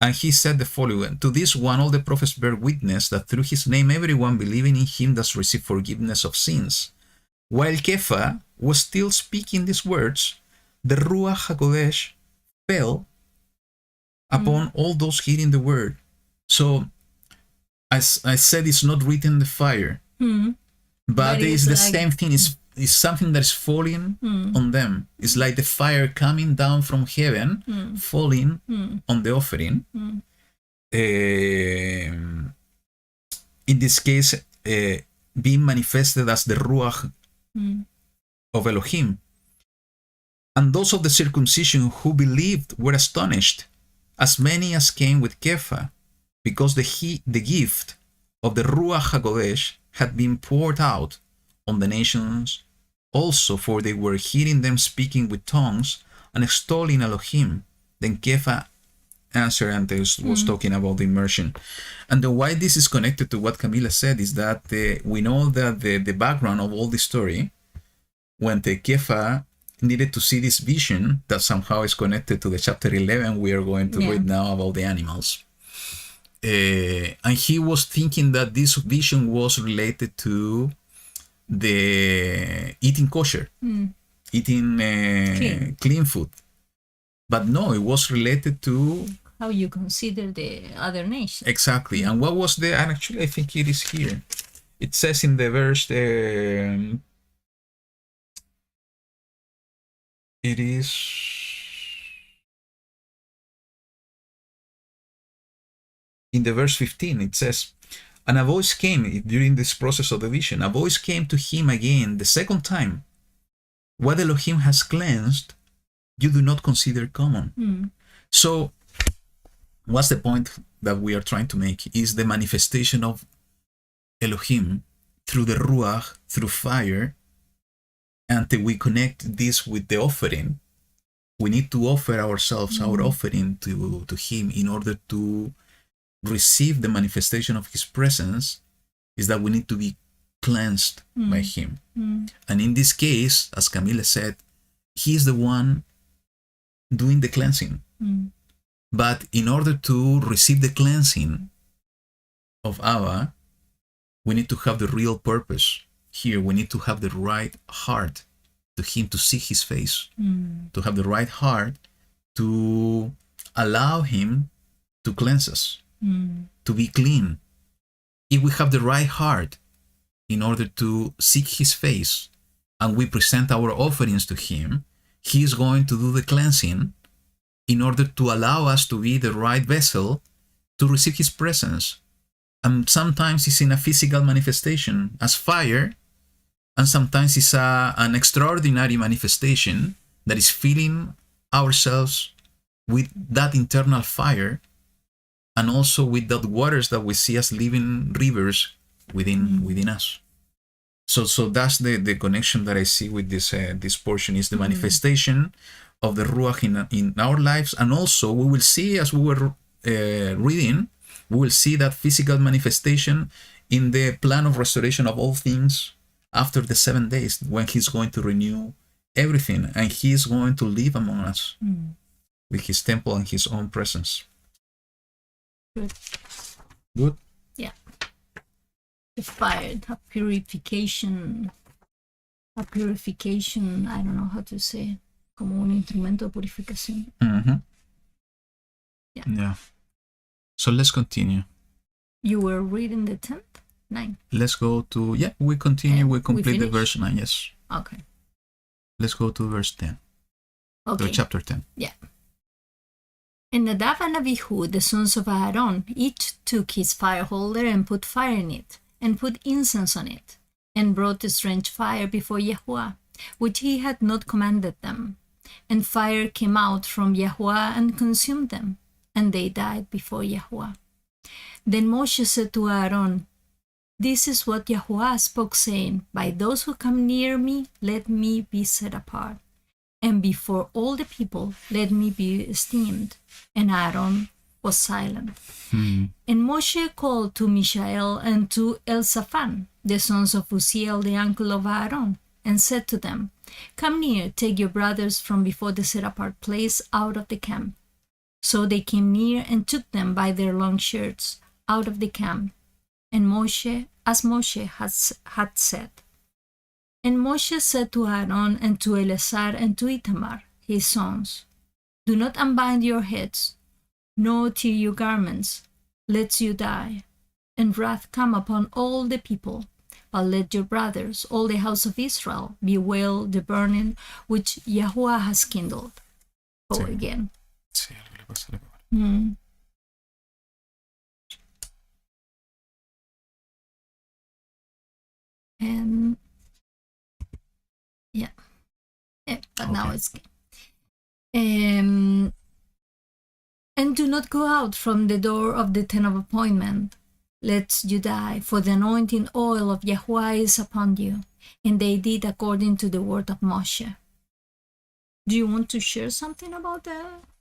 And he said the following: to this one all the prophets bear witness that through his name everyone believing in him does receive forgiveness of sins. While Kepha was still speaking these words, the Ruach HaKodesh fell upon all those hearing the word. So, as I said, it's not written in the fire. But it's the same thing. It's something that is falling on them. It's like the fire coming down from heaven, falling on the offering. In this case, being manifested as the Ruach of Elohim. And those of the circumcision who believed were astonished, as many as came with Kepha, because the gift of the Ruach HaKodesh had been poured out on the nations also, for they were hearing them speaking with tongues and extolling Elohim. Then Kepha answered and was talking about the immersion. And why this is connected to what Camila said is that we know that the background of all the story, when the Kepha needed to see this vision that somehow is connected to the chapter 11 we are going to read now about the animals. And he was thinking that this vision was related to the eating kosher, eating clean food. But no, it was related to how you consider the other nations. Exactly. And what was and actually I think it is here. It says in the verse It is in the verse 15. It says, and a voice came during this process of the vision. A voice came to him again the second time. What Elohim has cleansed, you do not consider common. So, what's the point that we are trying to make? Is the manifestation of Elohim through the Ruach, through fire, until we connect this with the offering. We need to offer ourselves, our offering to Him in order to receive the manifestation of His presence, is that we need to be cleansed by Him. And in this case, as Camila said, He is the one doing the cleansing. But in order to receive the cleansing of Abba, we need to have the real purpose. Here, we need to have the right heart to Him, to seek His face, to have the right heart to allow Him to cleanse us, to be clean. If we have the right heart in order to seek His face and we present our offerings to Him, He is going to do the cleansing in order to allow us to be the right vessel to receive His presence. And sometimes it's in a physical manifestation as fire, and sometimes it's an extraordinary manifestation that is filling ourselves with that internal fire, and also with that waters that we see as living rivers within us. So that's the connection that I see with this portion, is the manifestation of the Ruach in our lives. And also we will see, as we were reading, we will see that physical manifestation in the plan of restoration of all things after the 7 days, when He's going to renew everything and He is going to live among us with His temple and His own presence. Good? Yeah. The fire, a purification, I don't know how to say, como un instrumento de purificación. Yeah. So let's continue. You were reading the 10th? 9. Let's go to, we continue, we complete the finish? verse 9, yes. Okay. Let's go to verse 10, Okay. to chapter 10. Yeah. And Nadav and Abihu, the sons of Aaron, each took his fire holder and put fire in it, and put incense on it, and brought a strange fire before YaHuWaH, which he had not commanded them. And fire came out from YaHuWaH and consumed them, and they died before YaHuWaH. Then Moshe said to Aaron, "This is what YaHuWaH spoke, saying, By those who come near me, let me be set apart. And before all the people, let me be esteemed." And Aaron was silent. And Moshe called to Mishael and to Elzaphan, the sons of Uzziel, the uncle of Aaron, and said to them, "Come near, take your brothers from before the set-apart place out of the camp." So they came near and took them by their long shirts out of the camp, and Moshe, as Moshe had said. And Moshe said to Aaron and to Eleazar and to Itamar, his sons, "Do not unbind your heads, nor tear your garments, lest you die, and wrath come upon all the people. But let your brothers, all the house of Israel, bewail the burning which YaHuWaH has kindled." Oh, again. And but now it's and do not go out from the door of the tent of appointment, lest you die, for the anointing oil of YaHuWaH is upon you. And they did according to the word of Moshe. Do you want to share something about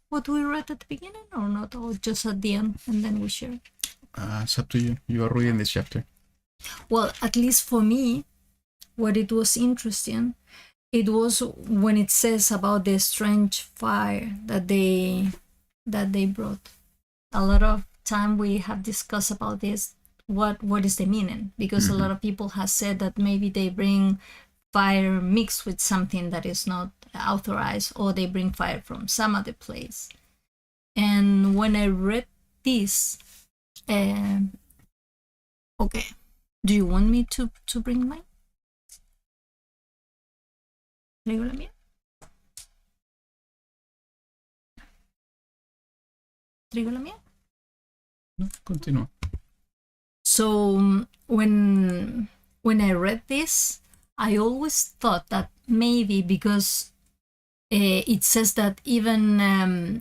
what we read at the beginning, or not, or just at the end and then we share? It's up to you. You are reading this chapter. Well, at least for me, what it was interesting, it was when it says about the strange fire that they brought. A lot of time we have discussed about this, what is the meaning, because a lot of people have said that maybe they bring fire mixed with something that is not authorized, or they bring fire from some other place. And when I read this, okay, do you want me to bring mine? ¿Traigo la mía? ¿Trigo la miel? No, continue. So when I read this, I always thought that maybe because it says that even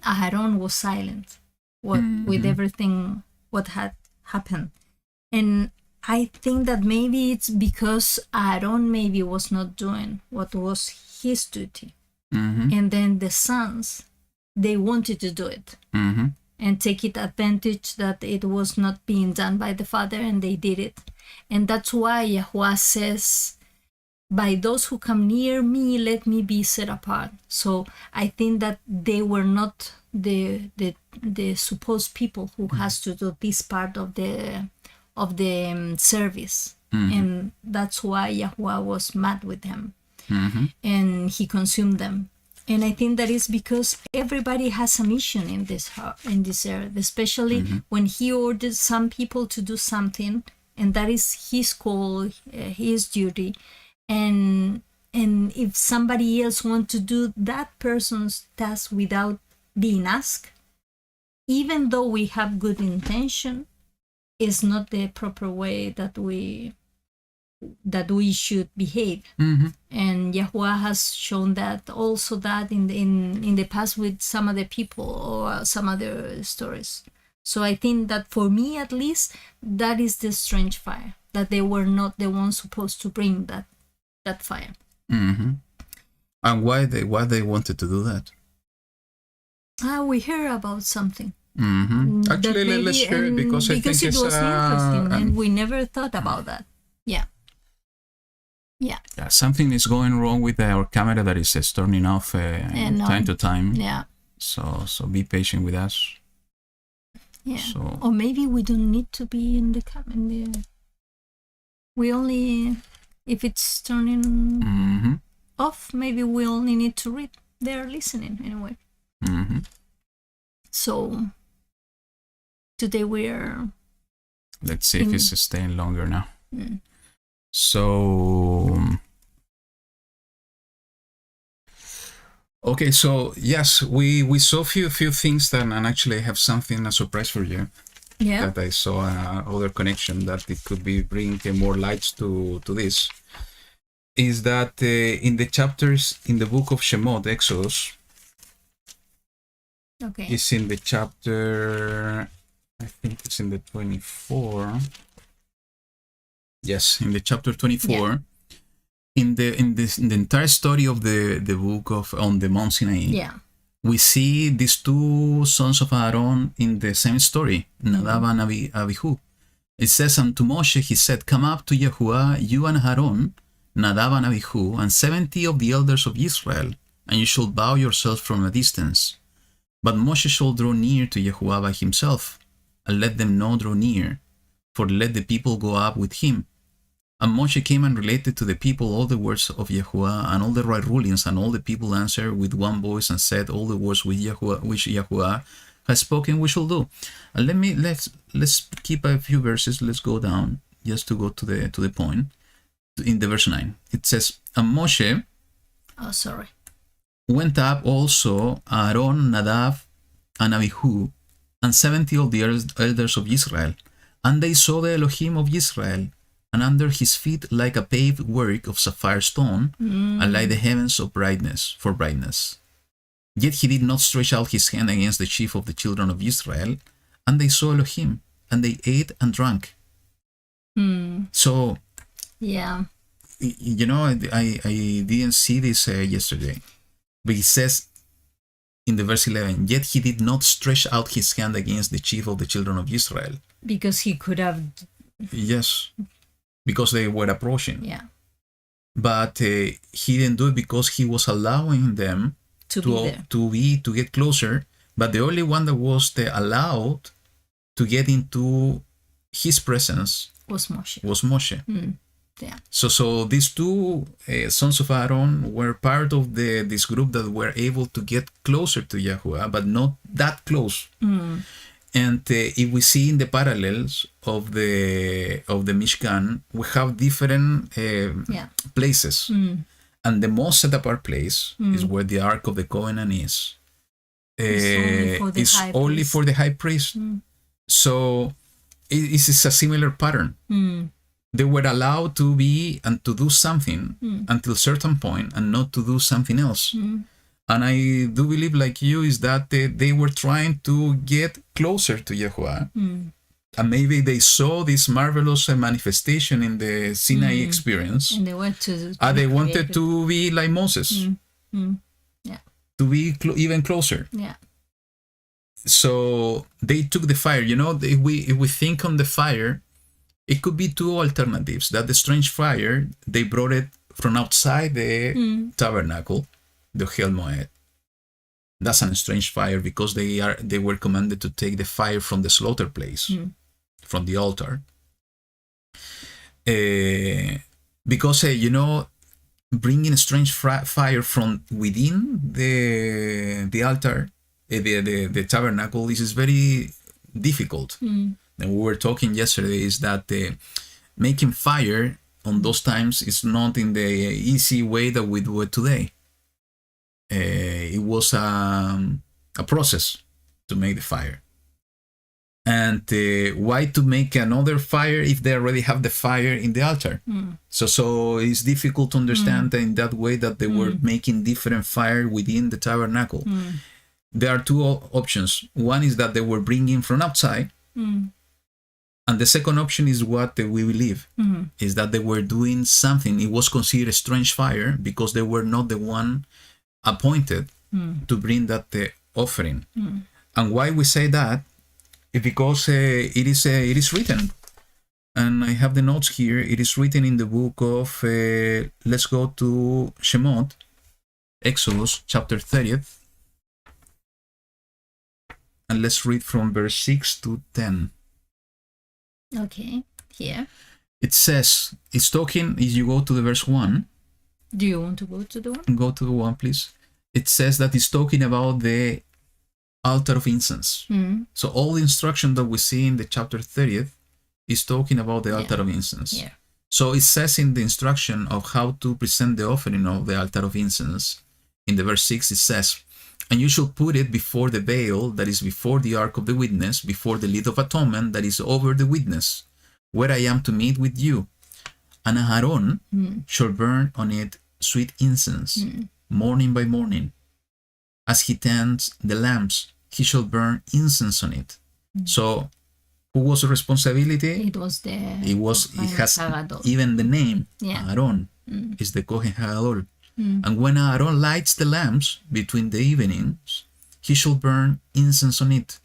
Aharon was silent with everything what had happened, and I think that maybe it's because Aaron maybe was not doing what was his duty, and then the sons, they wanted to do it and take it advantage that it was not being done by the father, and they did it. And that's why YaHuWaH says, by those who come near me, let me be set apart. So I think that they were not the supposed people who has to do this part of the service. And that's why YaHuWaH was mad with them, and he consumed them. And I think that is because everybody has a mission in this earth, especially when he orders some people to do something, and that is his call, his duty. And if somebody else wants to do that person's task without being asked, even though we have good intention, is not the proper way that we should behave. And YaHuWaH has shown that also, that in the past with some other people or some other stories. So I think that for me at least, that is the strange fire, that they were not the ones supposed to bring that fire. And why they wanted to do that? We heard about something. Actually, let's share it because I think it it's was interesting, and we never thought about that. Yeah, something is going wrong with our camera that is turning off time to time. Yeah. So be patient with us. Yeah. So, or maybe we don't need to be in the we only, if it's turning off, maybe we only need to read. They're listening anyway. So today we're... Let's see if it's staying longer now. So... Okay, so yes, we saw few things that, and actually I have something, a surprise for you. Yeah. That I saw other connection that it could be bring more lights to this. Is that in the chapters in the book of Shemot, Exodus, Okay. it's in the chapter, I think it's in the 24. Yes, in the chapter 24. Yeah. In the entire story of the book of on the Mount Sinai, Yeah. we see these two sons of Aaron in the same story, Nadab and Abihu. It says, and to Moshe he said, come up to YaHuWaH, you and Aaron, Nadab and Abihu, and 70 of the elders of Israel, and you shall bow yourselves from a distance. But Moshe shall draw near to YaHuWaH by himself, and let them not draw near, for let the people go up with him. And Moshe came and related to the people all the words of YaHuWaH and all the right rulings, and all the people answered with one voice and said, all the words which YaHuWaH has spoken we shall do. And let's keep a few verses. Let's go down just to go to the point. In the verse 9, it says, and Moshe went up also Aaron, Nadab, and Abihu, and 70 of the elders of Israel, and they saw the Elohim of Israel, and under his feet like a paved work of sapphire stone, and like the heavens of brightness. Yet he did not stretch out his hand against the chief of the children of Israel, and they saw Elohim, and they ate and drank. So, yeah, you know, I didn't see this yesterday, but it says in the verse 11, yet he did not stretch out his hand against the chief of the children of Israel. because he could have... Yes, because they were approaching. Yeah. But he didn't do it because he was allowing them To be there. to get closer. But the only one that was allowed to get into his presence Was Moshe. was Moshe. Yeah. So these two sons of Aaron were part of this group that were able to get closer to YaHuWaH, but not that close. And if we see in the parallels of the Mishkan, we have different places. And the most set apart place is where the Ark of the Covenant is. It's only for the high priest. So it is a similar pattern. They were allowed to be and to do something until a certain point and not to do something else. And I do believe, like you, is that they were trying to get closer to YaHuWaH. And maybe they saw this marvelous manifestation in the Sinai experience. And they wanted they wanted to be like Moses. Yeah. To be even closer. Yeah. So they took the fire. You know, if we think on the fire, it could be two alternatives. That the strange fire, they brought it from outside the tabernacle, the Hel Moed. That's a strange fire because they were commanded to take the fire from the slaughter place, from the altar. Because you know, bringing a strange fire from within the altar, the tabernacle, this is very difficult. And we were talking yesterday is that making fire on those times is not in the easy way that we do it today. It was a process to make the fire. And why to make another fire if they already have the fire in the altar? So it's difficult to understand in that way that they were making different fire within the tabernacle. There are two options. One is that they were bringing from outside. And the second option is what we believe, is that they were doing something. It was considered a strange fire because they were not the one appointed to bring that offering. And why we say that is because it is written. And I have the notes here. It is written in the book of, let's go to Shemot, Exodus chapter 30th. And let's read from verse 6 to 10. Okay, here. It says, it's talking, if you go to the verse 1. Do you want to go to the one? Go to the 1, please. It says that it's talking about the altar of incense. So all the instruction that we see in the chapter 30th is talking about the altar of incense. Yeah. So it says in the instruction of how to present the offering of the altar of incense, in the verse 6 it says, and you shall put it before the veil that is before the ark of the witness, before the lid of atonement that is over the witness, where I am to meet with you. And Aaron shall burn on it sweet incense, morning by morning. As he tends the lamps, he shall burn incense on it. So, who was the responsibility? It was It has Hagadol. even the name. Yeah. Aaron is the Kohen Hagadol. And when Aaron lights the lamps between the evenings, he shall burn incense on it,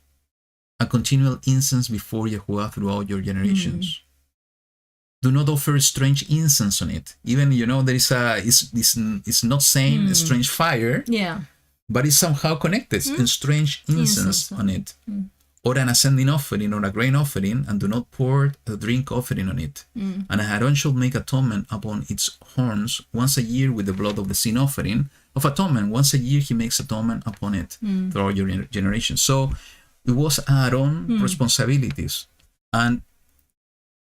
a continual incense before YaHuWaH throughout your generations. Do not offer strange incense on it. Even, you know, there is it's not saying a strange fire, but it's somehow connected. A strange incense on it. Or an ascending offering or a grain offering, and do not pour a drink offering on it. And Aaron shall make atonement upon its horns once a year with the blood of the sin offering of atonement. Once a year he makes atonement upon it throughout your generations. So it was Aaron's responsibilities. And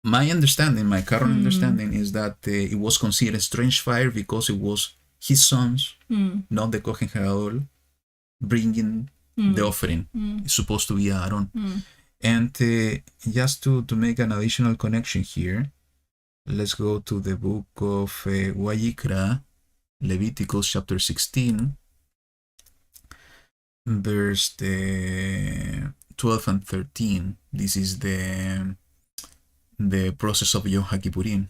my understanding, my current understanding is that it was considered a strange fire because it was his sons, not the Kohen Hagadol, bringing the offering. It's supposed to be Aaron. And just to make an additional connection here, let's go to the book of YaHuWaH, Leviticus chapter 16, verse 12 and 13. This is the process of Yom HaKippurim.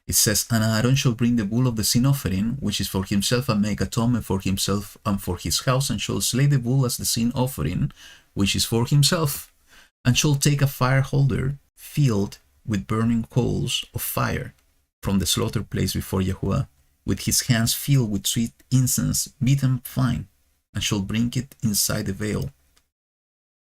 It says, and Aaron shall bring the bull of the sin offering, which is for himself, and make atonement for himself and for his house, and shall slay the bull as the sin offering, which is for himself, and shall take a fire holder filled with burning coals of fire from the slaughter place before YaHuWaH, with his hands filled with sweet incense, beaten fine, and shall bring it inside the veil.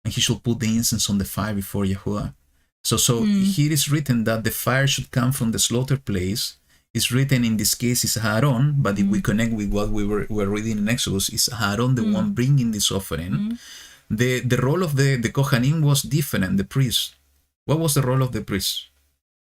And he shall put the incense on the fire before YaHuWaH. So here is written that the fire should come from the slaughter place. It's written in this case is Aaron, but if we connect with what we were reading in Exodus, is Aaron the one bringing this offering. The role of the Kohanim was different, the priests. What was the role of the priests?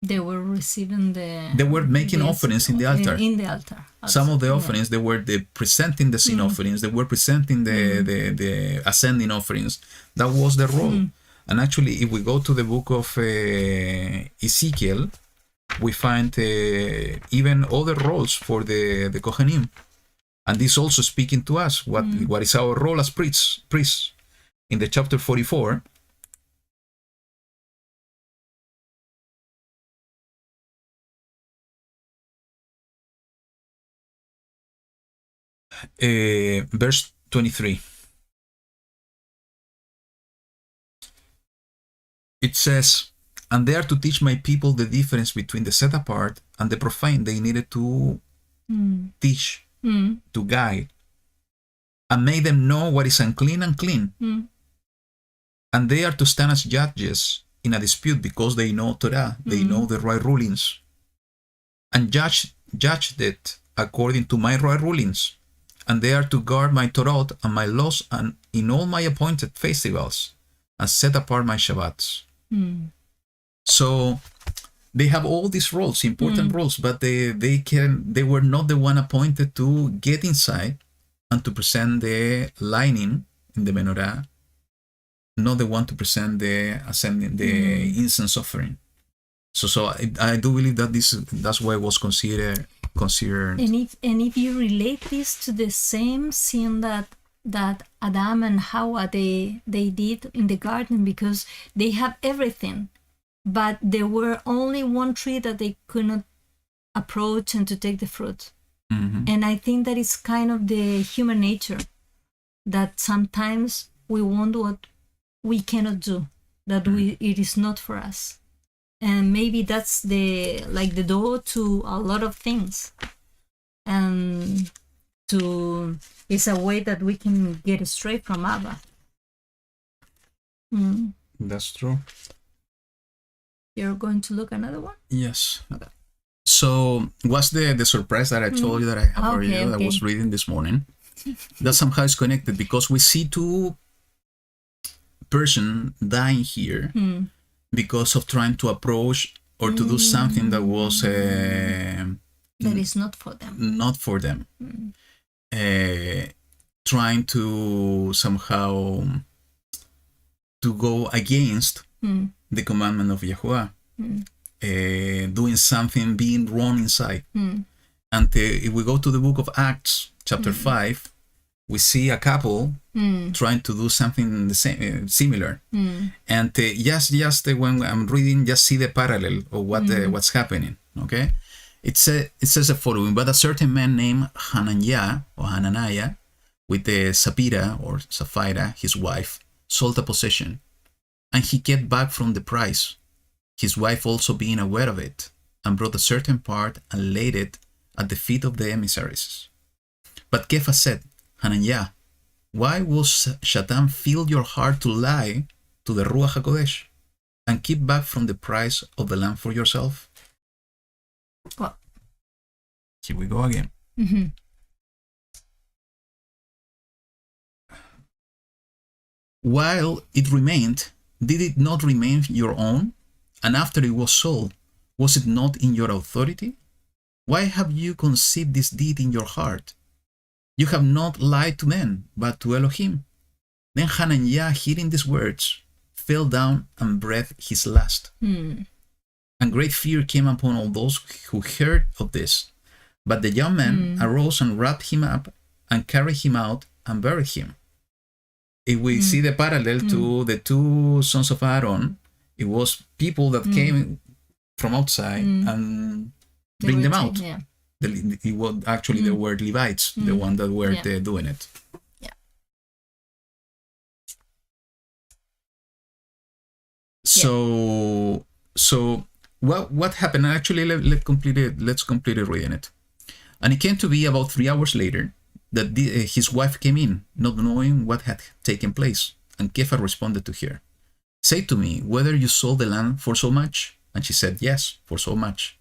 They were receiving They were making offerings in the altar. In the altar. Some of the offerings, they were presenting the sin offerings, they were presenting the ascending offerings. That was the role. And actually, if we go to the book of Ezekiel, we find even other roles for the Kohanim. And this also speaking to us, what is our role as priests. In the chapter 44, verse 23. It says, and they are to teach my people the difference between the set apart and the profane. They needed to teach, to guide, and make them know what is unclean and clean. And they are to stand as judges in a dispute because they know Torah, they know the right rulings, and judge it according to my right rulings. And they are to guard my Torah and my laws and in all my appointed festivals, and set apart my Shabbats. So they have all these roles, important roles, but they were not the one appointed to get inside and to present the lining in the menorah, not the one to present the incense offering. So I do believe that that's why it was considered. And if you relate this to the same sin that Adam and Hawa they did in the garden, because they have everything, but there were only one tree that they could not approach and to take the fruit. And I think that is kind of the human nature, that sometimes we want what we cannot do, that it is not for us. And maybe that's the door to a lot of things. And it's a way that we can get straight from Abba. That's true. You're going to look another one? Yes. So what's the surprise that I told you that I have for you that I was reading this morning? That somehow is connected, because we see two person dying here because of trying to approach or to do something that was that is not for them. Trying to somehow to go against the commandment of YaHuWaH, doing something, being wrong inside. And if we go to the book of Acts, chapter 5, we see a couple trying to do something the same, similar. And just when I'm reading, just see the parallel of what's happening. Okay, it says the following: but a certain man named Hananiah, with the Sapphira, his wife, sold a possession, and he kept back from the price. His wife also being aware of it, and brought a certain part and laid it at the feet of the emissaries. But Kepha said, Hananiah, why will Satan fill your heart to lie to the Ruach HaKodesh and keep back from the price of the land for yourself? Well, here we go again. While it remained, did it not remain your own? And after it was sold, was it not in your authority? Why have you conceived this deed in your heart? You have not lied to men, but to Elohim. Then Hananiah, hearing these words, fell down and breathed his last. And great fear came upon all those who heard of this. But the young man arose and wrapped him up and carried him out and buried him. If we see the parallel to the two sons of Aaron, it was people that came from outside and bring them out. Yeah. It was actually the word Levites, the one that were doing it. Yeah. So what happened? Actually, let's complete it reading it. And it came to be about 3 hours later that his wife came in, not knowing what had taken place. And Kepha responded to her, "Say to me whether you sold the land for so much." And she said, "Yes, for so much."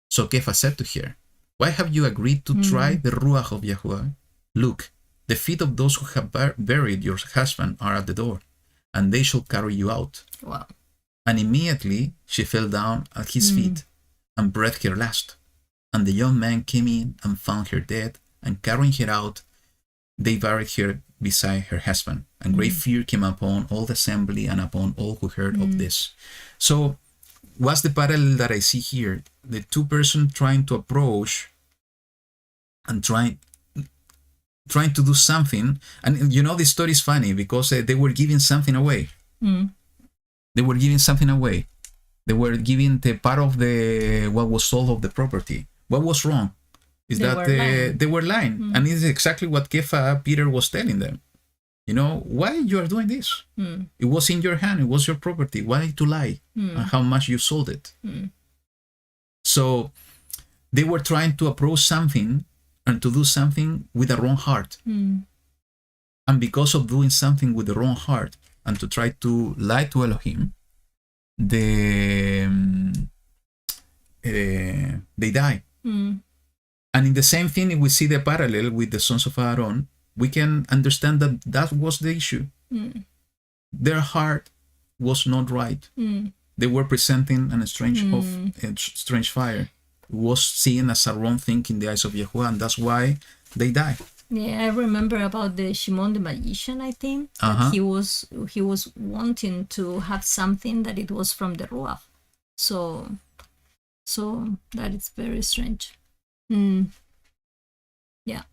So Kepha said to her, "Why have you agreed to try the Ruach of YaHuWaH? Look, the feet of those who have buried your husband are at the door, and they shall carry you out." Wow. And immediately she fell down at his feet and breathed her last, And the young man came in and found her dead, and carrying her out, they buried her beside her husband. And great fear came upon all the assembly and upon all who heard of this. So, what's the parallel that I see here? The two persons trying to approach and trying to do something. And the story is funny because they were giving something away. They were giving something away. They were giving the part of what was sold of the property. What was wrong is they were lying. And it's exactly what Peter was telling them. Why you are doing this? It was in your hand. It was your property. Why to lie? And how much you sold it? So they were trying to approach something and to do something with the wrong heart. And because of doing something with the wrong heart and to try to lie to Elohim, they die. And in the same thing, if we see the parallel with the sons of Aaron, we can understand that was the issue. Their heart was not right. They were presenting a strange fire. It was seen as a wrong thing in the eyes of YaHuWaH, and that's why they die. Yeah, I remember about the Shimon the magician, I think. That he was wanting to have something that it was from the Ruach. So that is very strange. Yeah.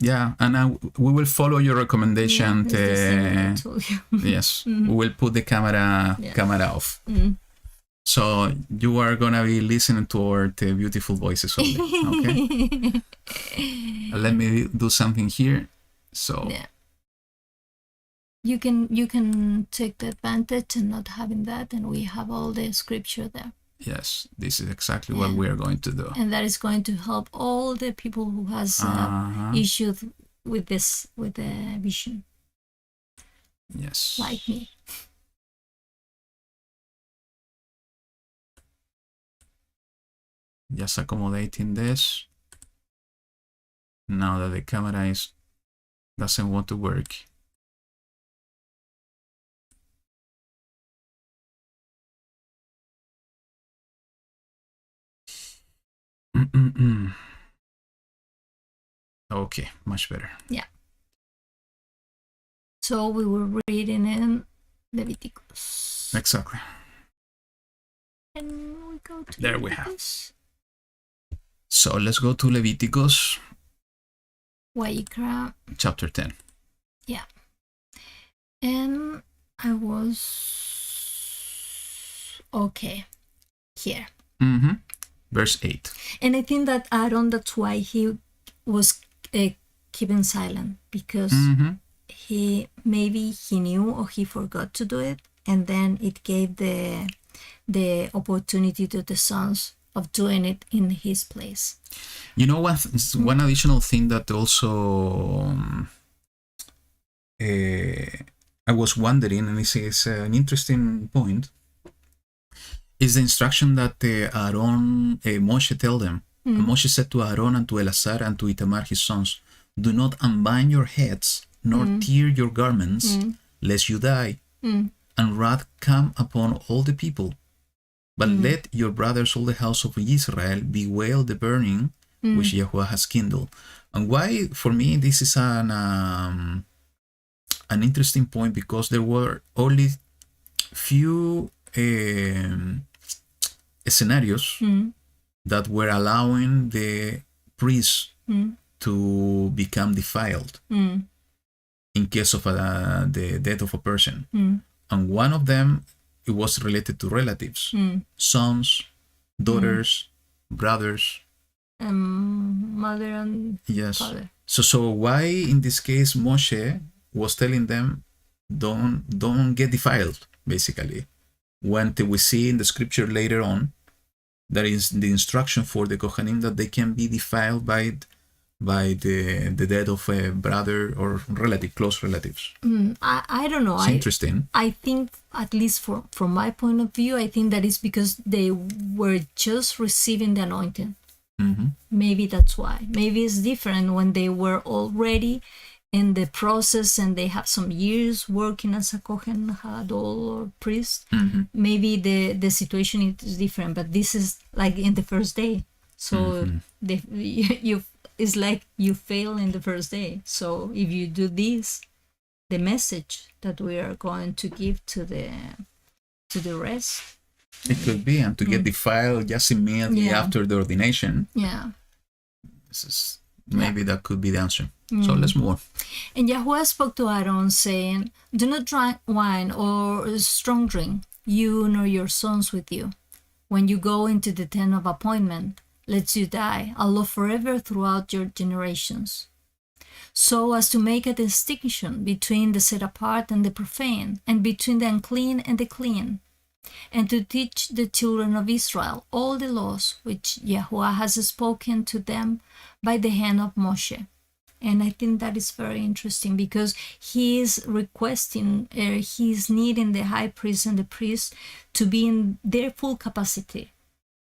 Yeah, and we will follow your recommendation. I told you. Yes, we will put the camera off. So you are gonna be listening to our beautiful voices only. Okay. Let me do something here. So yeah. You can take the advantage and not having that, and we have all the scripture there. Yes, this is exactly what we are going to do. And that is going to help all the people who has issues with the vision. Yes. Like me. Just accommodating this. Now that the camera doesn't want to work. Okay, much better. Yeah. So we were reading in Leviticus. Exactly. And we go to there Leviticus. We have. So let's go to Leviticus. Wayikra. Chapter 10. Yeah. And I was okay here. Verse 8. And I think that Aaron, that's why he was keeping silent, because he knew or he forgot to do it, and then it gave the opportunity to the sons of doing it in his place. You know what? One additional thing that also I was wondering, and it's an interesting point, is the instruction that Moshe tell them. Moshe said to Aaron and to Eleazar and to Itamar his sons, do not unbind your heads, nor tear your garments, lest you die, and wrath come upon all the people. But let your brothers, all the house of Israel, bewail the burning which YaHuWaH has kindled. And why, for me, this is an interesting point, because there were only few scenarios that were allowing the priests to become defiled in case of the death of a person. And one of them, it was related to relatives, sons, daughters, brothers, mother and father. So why in this case Moshe was telling them don't get defiled, basically, when we see in the scripture later on there is the instruction for the Kohanim that they can be defiled by the death of a brother or relative, close relatives. I don't know. It's interesting. I think, at least from my point of view, I think that is because they were just receiving the anointing. Maybe that's why. Maybe it's different when they were already in the process and they have some years working as a Kohen Gadol or priest. Maybe the situation is different, but this is like in the first day. So it's like you fail in the first day. So if you do this, the message that we are going to give to the rest. It could be, and to get defiled just immediately after the ordination. Yeah. This is maybe that could be the answer. So let's move on. And YaHuWaH spoke to Aaron, saying, "Do not drink wine or strong drink, you nor your sons with you. When you go into the tent of appointment, lest you die, Allah forever throughout your generations. So as to make a distinction between the set apart and the profane, and between the unclean and the clean, and to teach the children of Israel all the laws which YaHuWaH has spoken to them by the hand of Moshe." And I think that is very interesting, because he is requesting, he is needing the high priest and the priest to be in their full capacity,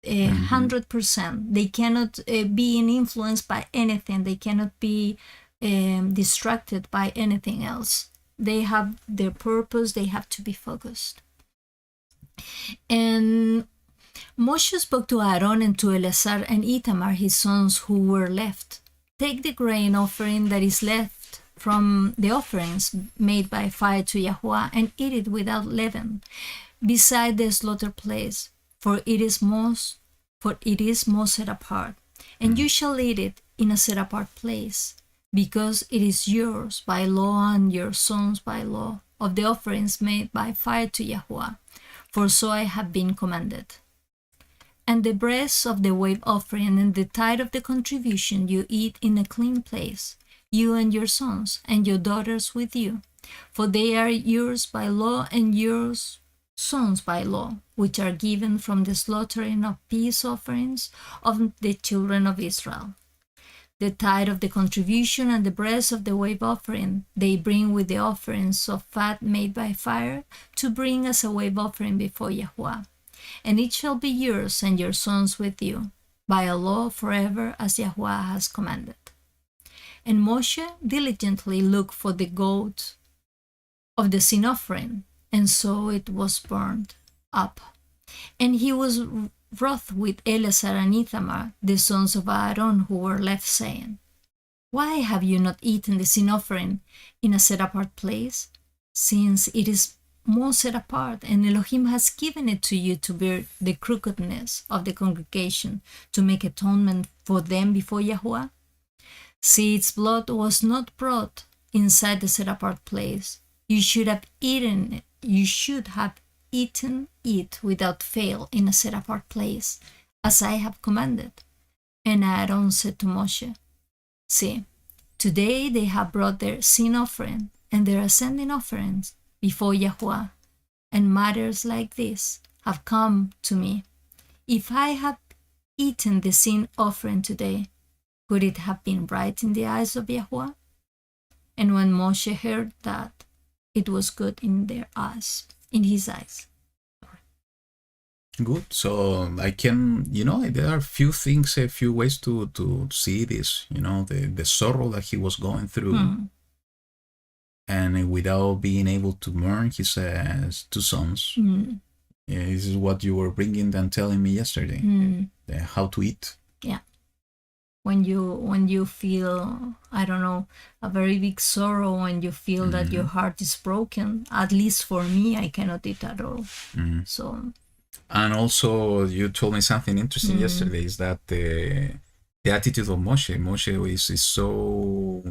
100%. They cannot be influenced by anything. They cannot be distracted by anything else. They have their purpose. They have to be focused. And Moshe spoke to Aaron and to Eleazar and Itamar, his sons, who were left. "Take the grain offering that is left from the offerings made by fire to YaHuWaH and eat it without leaven, beside the slaughter place, for it is most set apart. And you shall eat it in a set apart place, because it is yours by law and your sons by law, of the offerings made by fire to YaHuWaH, for so I have been commanded. And the breast of the wave offering and the tithe of the contribution you eat in a clean place, you and your sons and your daughters with you, for they are yours by law and yours sons by law, which are given from the slaughtering of peace offerings of the children of Israel. The tithe of the contribution and the breast of the wave offering they bring with the offerings of fat made by fire, to bring as a wave offering before YaHuWaH. And it shall be yours and your sons with you, by a law forever, as YaHuWaH has commanded." And Moshe diligently looked for the goat of the sin offering, and so it was burned up. And he was wroth with Eleazar and Ithamar, the sons of Aaron, who were left, saying, "Why have you not eaten the sin offering in a set-apart place, since it is most set apart, and Elohim has given it to you to bear the crookedness of the congregation, to make atonement for them before YaHuWaH? See, its blood was not brought inside the set-apart place. You should have eaten it. You should have eaten it without fail in a set-apart place, as I have commanded." And Aaron said to Moshe, "See, today they have brought their sin offering and their ascending offerings before YaHuWaH, and matters like this have come to me. If I had eaten the sin offering today, could it have been right in the eyes of YaHuWaH?" And when Moshe heard that, it was good in their eyes, in his eyes. Good. So I can, there are few things, a few ways to see this, the sorrow that he was going through. And without being able to mourn his two sons. This is what you were bringing and telling me yesterday. How to eat. Yeah. When you feel, I don't know, a very big sorrow, when you feel that your heart is broken, at least for me, I cannot eat at all. So. And also, you told me something interesting yesterday, is that the attitude of Moshe is so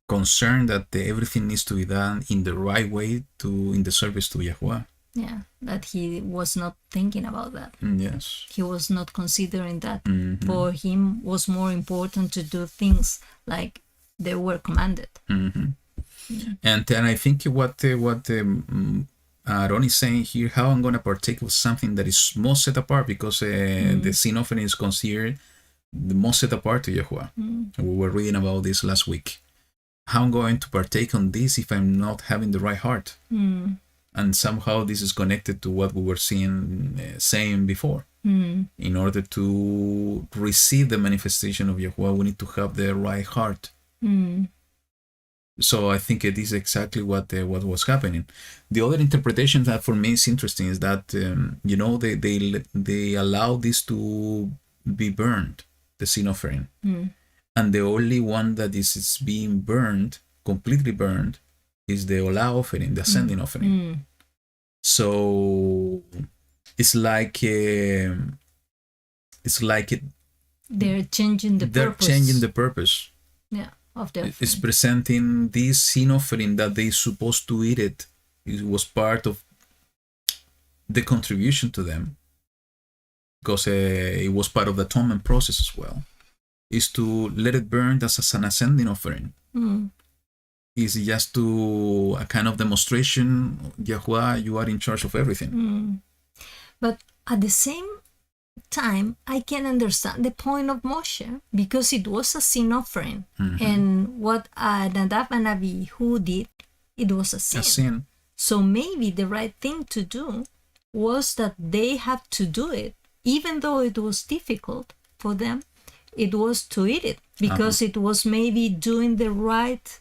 concerned that everything needs to be done in the right way in the service to YaHuWaH. Yeah, that he was not thinking about that. Yes. He was not considering that. For him was more important to do things like they were commanded. And then I think what Aaron is saying here, how I'm going to partake of something that is most set apart, because the sin offering is considered the most set apart to YaHuWaH. We were reading about this last week. How I'm going to partake on this if I'm not having the right heart? And somehow this is connected to what we were saying before. In order to receive the manifestation of YaHuWaH, we need to have the right heart. So I think it is exactly what was happening. The other interpretation that for me is interesting is that they allow this to be burned, the sin offering, and the only one that is being burned, completely burned, is the Olah offering, the ascending offering. So it's like they're changing the they're purpose. changing the purpose. Yeah, of the offering. It's presenting this sin offering that they supposed to eat it. It was part of the contribution to them, because it was part of the atonement process as well. Is to let it burn as an ascending offering. Is just to a kind of demonstration, YaHuWaH, you are in charge of everything. But at the same time, I can understand the point of Moshe, because it was a sin offering. And what Nadav and Abihu did, it was a sin. A sin. So maybe the right thing to do was that they had to do it, even though it was difficult for them, it was to eat it, because it was maybe doing the right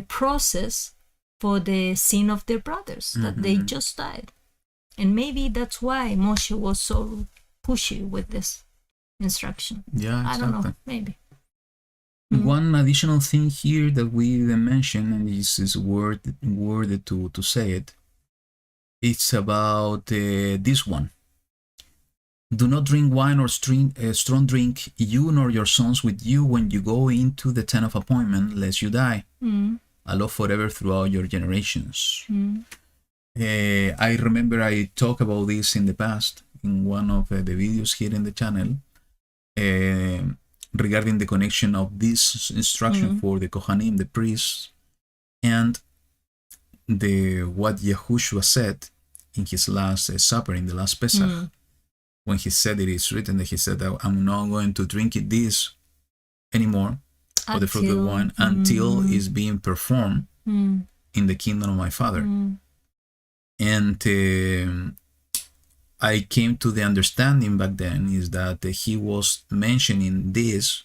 process for the sin of their brothers that they just died. And maybe that's why Moshe was so pushy with this instruction. Yeah, exactly. I don't know, maybe. One additional thing here that we didn't mention, and this is worded to say it, it's about this one. Do not drink wine or strong drink, you nor your sons with you, when you go into the tent of appointment, lest you die. Allah forever throughout your generations. I remember I talked about this in the past in one of the videos here in the channel, regarding the connection of this instruction for the Kohanim, the priests, and what Yahushua said in his last supper, in the last Pesach. When he said it is written, that he said that I'm not going to drink this anymore, or the fruit of the wine, until it's being performed in the kingdom of my Father. And I came to the understanding back then is that he was mentioning this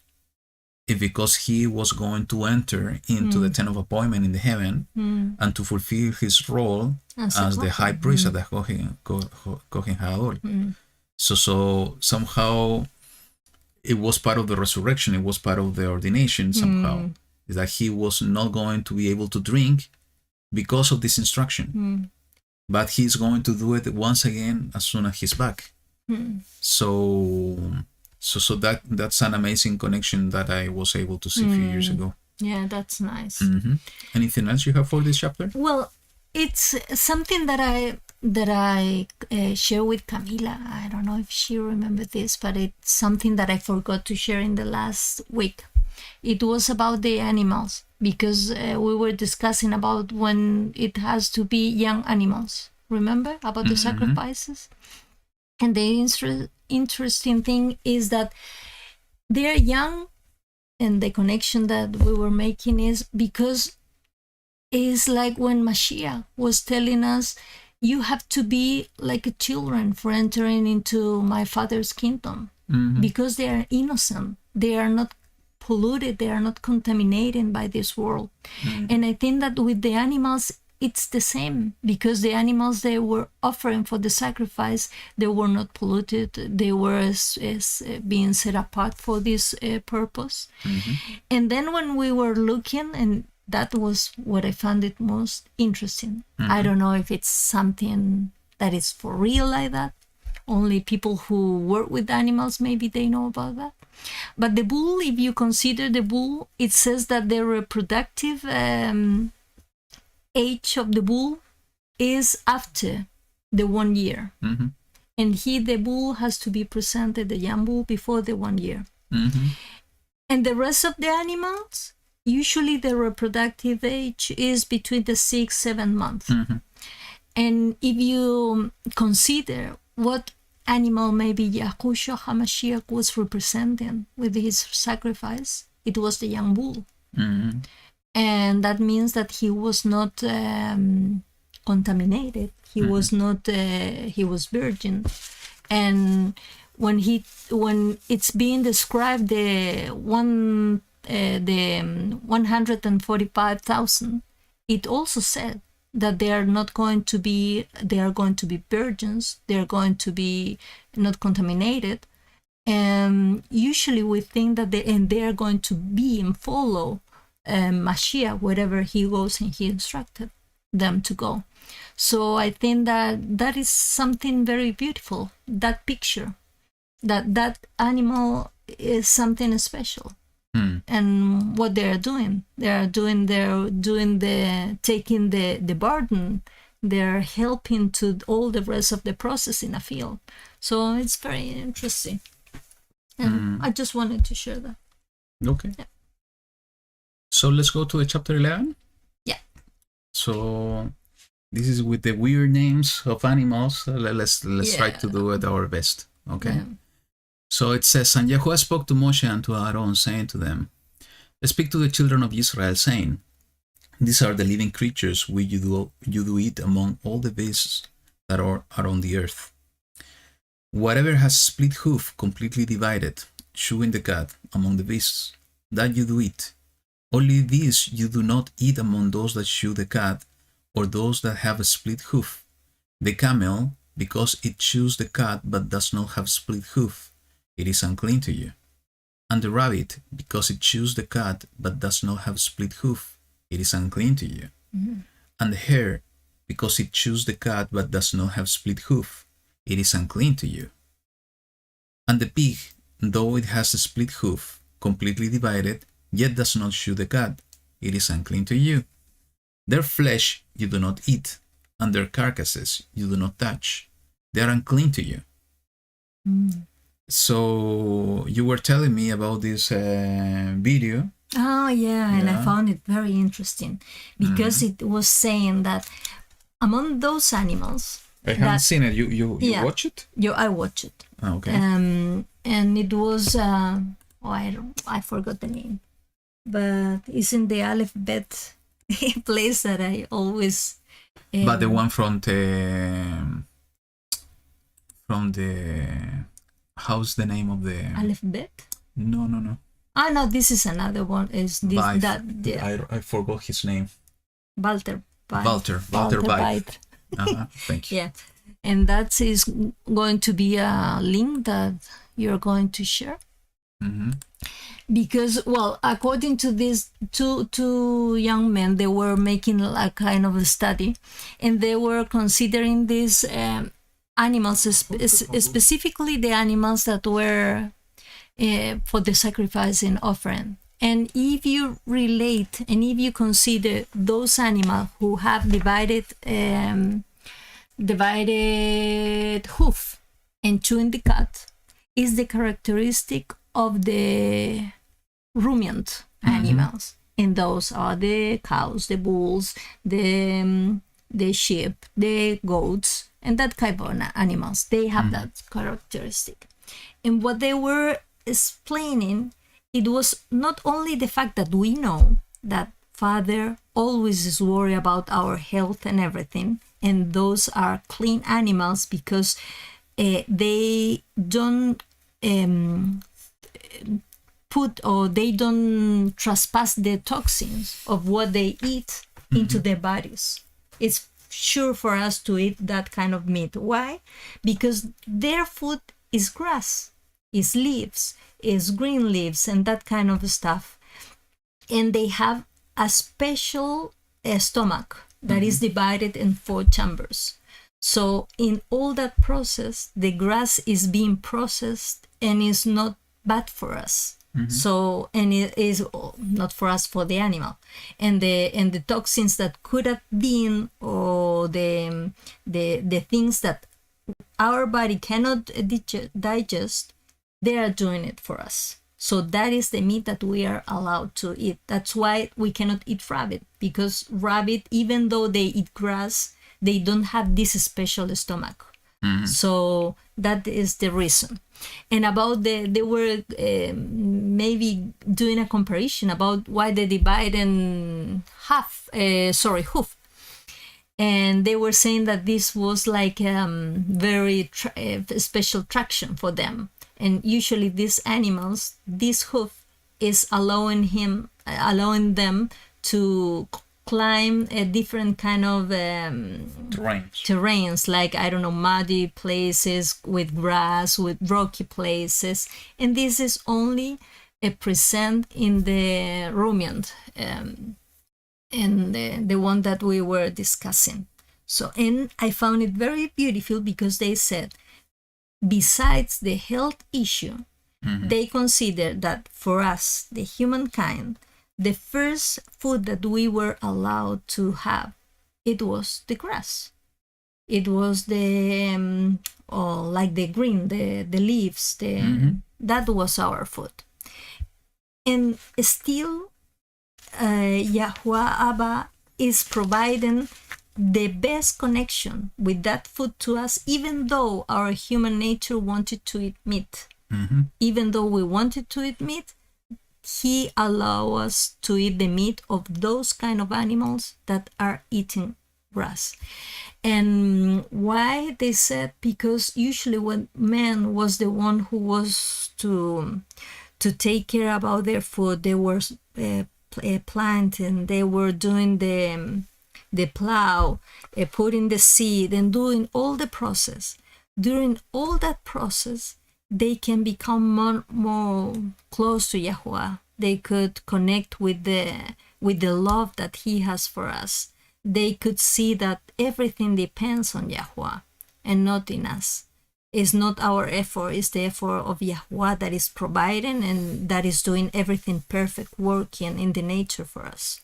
because he was going to enter into the tent of appointment in the heaven and to fulfill his role as the high priest of the Kohen Hadol. So somehow it was part of the resurrection, it was part of the ordination somehow, is that he was not going to be able to drink because of this instruction. But he's going to do it once again as soon as he's back. So that's an amazing connection that I was able to see a few years ago. Yeah, that's nice. Anything else you have for this chapter? Well, it's something that I share with Camila. I don't know if she remembered this, but it's something that I forgot to share in the last week. It was about the animals, because we were discussing about when it has to be young animals. Remember about the sacrifices? And the interesting thing is that they're young, and the connection that we were making is because it's like when Mashiach was telling us, you have to be like a children for entering into my Father's kingdom, because they are innocent. They are not polluted. They are not contaminated by this world. And I think that with the animals, it's the same, because the animals they were offering for the sacrifice, they were not polluted. They were being set apart for this purpose. And then when we were looking, and that was what I found it most interesting. I don't know if it's something that is for real like that. Only people who work with animals, maybe they know about that. But the bull, if you consider the bull, it says that the reproductive age of the bull is after the 1 year. And the bull has to be presented, the young bull, before the 1 year. And the rest of the animals, usually the reproductive age is between the 6-7 months. And if you consider what animal maybe Yahushua HaMashiach was representing with his sacrifice, it was the young bull. And that means that he was not contaminated. He was not, he was virgin. And when it's being described, the one the 145,000, it also said that they are going to be virgins, they are going to be not contaminated. And usually we think that they are going to be and follow Mashiach wherever he goes and he instructed them to go. So I think that is something very beautiful, that picture, that animal is something special. And what they're doing taking the burden, they're helping to all the rest of the process in a field. So it's very interesting. And I just wanted to share that. Okay. Yeah. So let's go to the chapter 11. Yeah. So this is with the weird names of animals. Let's try to do it our best. Okay. Yeah. So it says, and YaHuWaH spoke to Moshe and to Aaron, saying to them, speak to the children of Israel, saying, these are the living creatures which you do eat among all the beasts that are on the earth. Whatever has split hoof completely divided, chewing the cud among the beasts, that you do eat. Only these you do not eat among those that chew the cud, or those that have a split hoof. The camel, because it chews the cud but does not have split hoof, it is unclean to you. And the rabbit, because it chews the cud but does not have split hoof, it is unclean to you. And the hare, because it chews the cud but does not have split hoof, it is unclean to you. And the pig, though it has a split hoof, completely divided, yet does not chew the cud, it is unclean to you. Their flesh you do not eat, and their carcasses you do not touch. They are unclean to you. So you were telling me about this video. Oh yeah, and I Yeah. found it very interesting because it was saying that among those animals, I haven't seen it. You Yeah. watch it? I watched it. Oh, okay. And it was I forgot the name, but it's in the alphabet place that I always. But the one from the how's the name of the alphabet? no. Ah no, this is another one. Is this Bite. that yeah, I forgot his name. Walter Walter Bite. Bite. Thank you. Yeah, and that is going to be a link that you're going to share. Because, well, according to these two young men, they were making a kind of a study, and they were considering these animals, specifically the animals that were for the sacrifice and offering. And if you relate and if you consider those animals who have divided hoof and chewing the cud, is the characteristic of the ruminant animals. And those are the cows, the bulls, the sheep, the goats, and that type of animals. They have that characteristic. And what they were explaining, it was not only the fact that we know that Father always is worried about our health and everything, and those are clean animals because they don't they don't trespass the toxins of what they eat into their bodies. It's sure for us to eat that kind of meat. Why? Because their food is grass, is leaves, is green leaves, and that kind of stuff. And they have a special stomach that is divided in 4 chambers. So in all that process, the grass is being processed and is not bad for us. So, and it is not for us, for the animal, and the toxins that could have been, or the things that our body cannot digest, they are doing it for us. So that is the meat that we are allowed to eat. That's why we cannot eat rabbit, because rabbit, even though they eat grass, they don't have this special stomach. So that is the reason. And about they were maybe doing a comparison about why they divide in hoof. And they were saying that this was like very special traction for them. And usually these animals, this hoof is allowing them to climb a different kind of terrains, like, I don't know, muddy places with grass, with rocky places. And this is only present in the ruminant, and the one that we were discussing. So, and I found it very beautiful because they said, besides the health issue, they consider that for us, the humankind, the first food that we were allowed to have, it was the grass. It was the like the green, the leaves, that was our food. And still, YaHuWaH Abba is providing the best connection with that food to us, even though our human nature wanted to eat meat. Even though we wanted to eat meat, he allows us to eat the meat of those kind of animals that are eating grass. And why? They said because usually when man was the one who was to take care about their food, they were planting, they were doing the plow, putting the seed, and doing all the process. During all that process, they can become more close to YaHuWaH. They could connect with the love that he has for us. They could see that everything depends on YaHuWaH and not in us. It's not our effort, it's the effort of YaHuWaH that is providing and that is doing everything perfect, working in the nature for us.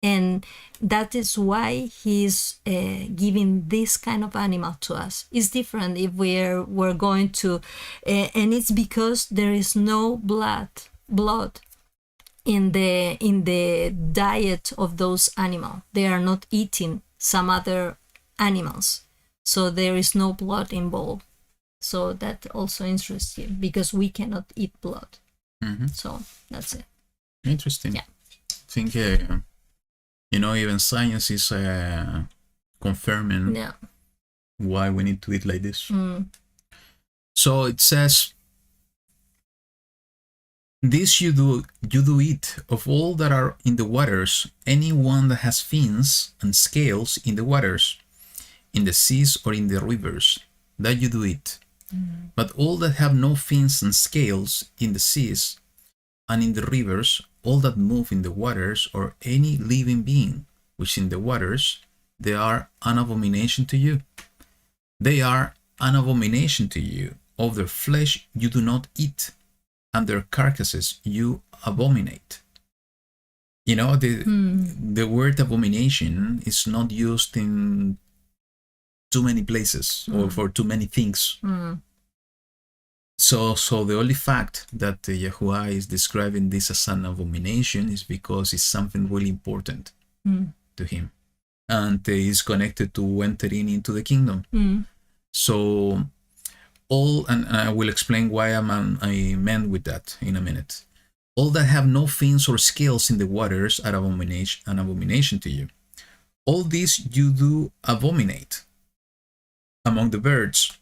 And that is why he's giving this kind of animal to us. It's different if we're going to, and it's because there is no blood in the diet of those animals. They are not eating some other animals, so there is no blood involved. So that also interests you because we cannot eat blood. So that's it. Interesting. Yeah. I think. Even science is confirming why we need to eat like this. So it says, this you do eat of all that are in the waters, any one that has fins and scales in the waters, in the seas or in the rivers, that you do eat. But all that have no fins and scales in the seas and in the rivers, all that move in the waters, or any living being which in the waters, they are an abomination to you. They are an abomination to you. Of their flesh you do not eat, and their carcasses you abominate. The word abomination is not used in too many places or for too many things. So the only fact that YaHuWaH is describing this as an abomination is because it's something really important to him, and is connected to entering into the kingdom. So and I will explain why I meant with that in a minute. All that have no fins or scales in the waters are an abomination to you. All this you do abominate. Among the birds,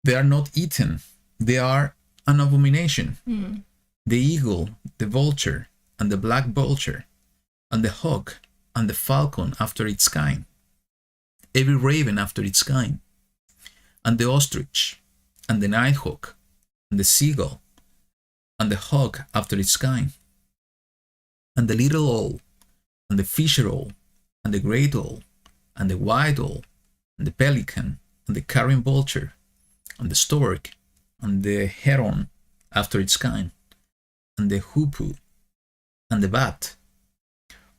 they are not eaten. They are an abomination. The eagle, the vulture, and the black vulture, and the hawk, and the falcon after its kind, every raven after its kind, and the ostrich, and the nighthawk, and the seagull, and the hawk after its kind, and the little owl, and the fisher owl, and the great owl, and the white owl, and the pelican, and the carrion vulture, and the stork, and the heron after its kind, and the hoopoe, and the bat,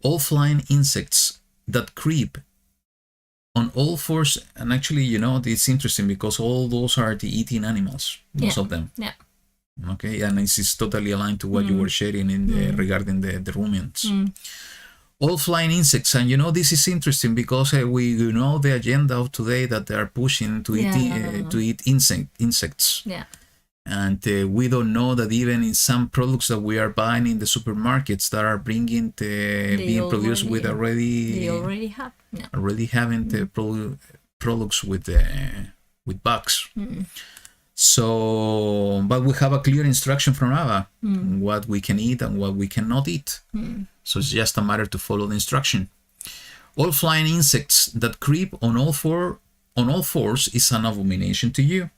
all flying insects that creep on all fours. And actually, it's interesting because all those are the eating animals, most of them. Yeah. Okay, and this is totally aligned to what you were sharing regarding the ruminants. All flying insects, and this is interesting because we know the agenda of today that they are pushing to eat insects. Yeah. And we don't know that even in some products that we are buying in the supermarkets that are being produced with they already have already having the products with bugs. So, but we have a clear instruction from Abba what we can eat and what we cannot eat. So it's just a matter to follow the instruction. All flying insects that creep on all fours is an abomination to you.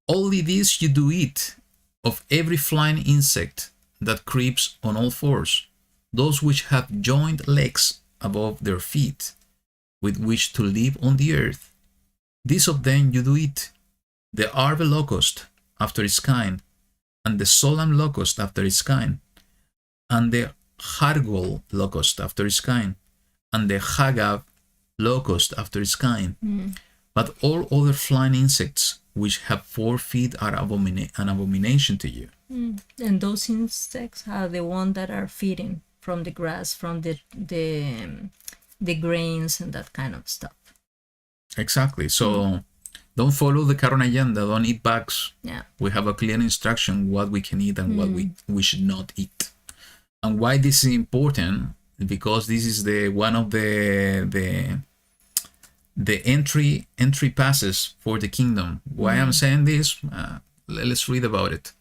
Only this you do eat, of every flying insect that creeps on all fours, those which have joined legs above their feet, with which to live on the earth. These of them you do eat, the Arve locust after its kind, and the solemn locust after its kind, and the Hargol locust after its kind, and the Hagab locust after its kind. But all other flying insects which have 4 feet are an abomination to you. And those insects are the ones that are feeding from the grass, from the grains and that kind of stuff. Exactly. So don't follow the current agenda. Don't eat bugs. Yeah. We have a clear instruction what we can eat and what we should not eat. And why this is important? Because this is one of the entry passes for the kingdom. Why I'm saying this? Let's read about it.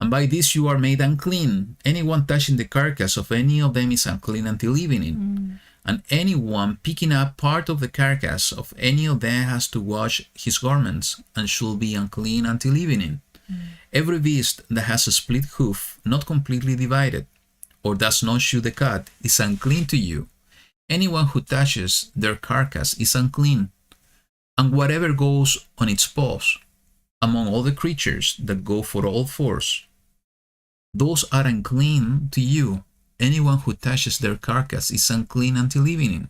And by this you are made unclean. Anyone touching the carcass of any of them is unclean until evening. And anyone picking up part of the carcass of any of them has to wash his garments, and should be unclean until evening. Every beast that has a split hoof, not completely divided, or does not chew the cud, is unclean to you. Anyone who touches their carcass is unclean. And whatever goes on its paws, among all the creatures that go for all fours, those are unclean to you. Anyone who touches their carcass is unclean until evening.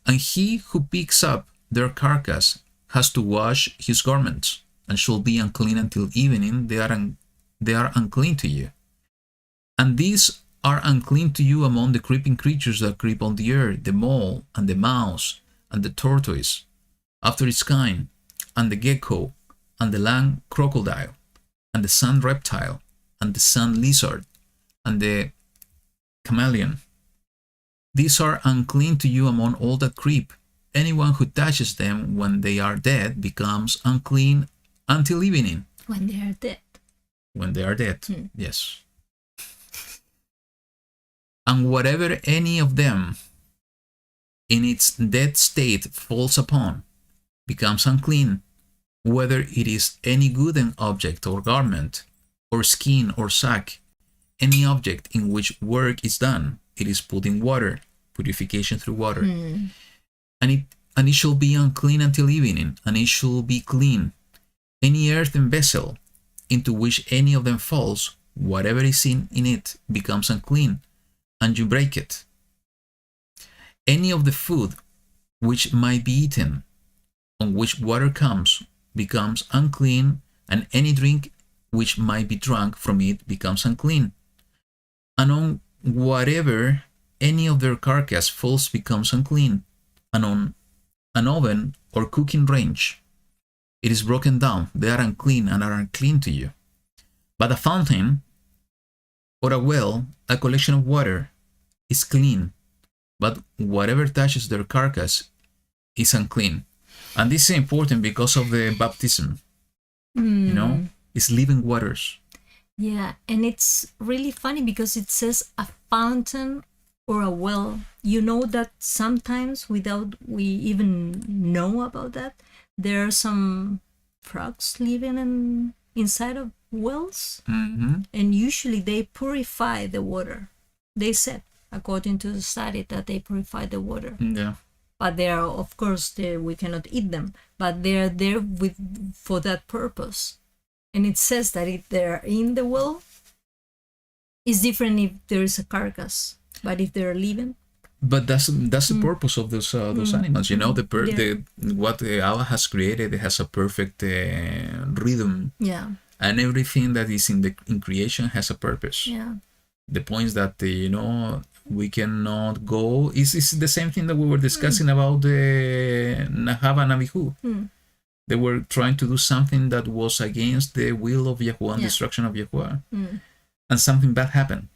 And he who picks up their carcass has to wash his garments, and shall be unclean until evening. They are unclean to you. And these are unclean to you among the creeping creatures that creep on the earth, the mole, and the mouse, and the tortoise, after its kind, and the gecko, and the land crocodile, and the sand reptile, and the sand lizard, and the chameleon. These are unclean to you among all that creep. Anyone who touches them when they are dead becomes unclean until evening. When they are dead. When they are dead, yes. And whatever any of them in its dead state falls upon becomes unclean, whether it is any gooden object or garment, or skin or sack, any object in which work is done. It is put in water, purification through water. And it shall be unclean until evening, and it shall be clean. Any earthen vessel into which any of them falls, whatever is in it becomes unclean, and you break it. Any of the food which might be eaten, on which water comes, becomes unclean, and any drink which might be drunk from it becomes unclean. And on whatever any of their carcass falls becomes unclean, and on an oven or cooking range it is broken down, they are unclean and are unclean to you. But a fountain or a well, a collection of water, is clean, but whatever touches their carcass is unclean. And this is important because of the baptism. You know, it's living waters. Yeah, and it's really funny because it says a fountain or a well. You know that sometimes, without we even know about that, there are some frogs living inside of wells, and usually they purify the water. They said, according to the study, that they purify the water. Yeah. But they are, of course, we cannot eat them, but they are there for that purpose. And it says that if they're in the well, it's different if there is a carcass. But if they're living, but that's the purpose of those animals. You know, what Allah has created, it has a perfect rhythm. Yeah. And everything that is in creation has a purpose. Yeah. The points that we cannot go is the same thing that we were discussing about the Nahab and Abihu. They were trying to do something that was against the will of YaHuWaH and destruction of YaHuWaH. And something bad happened.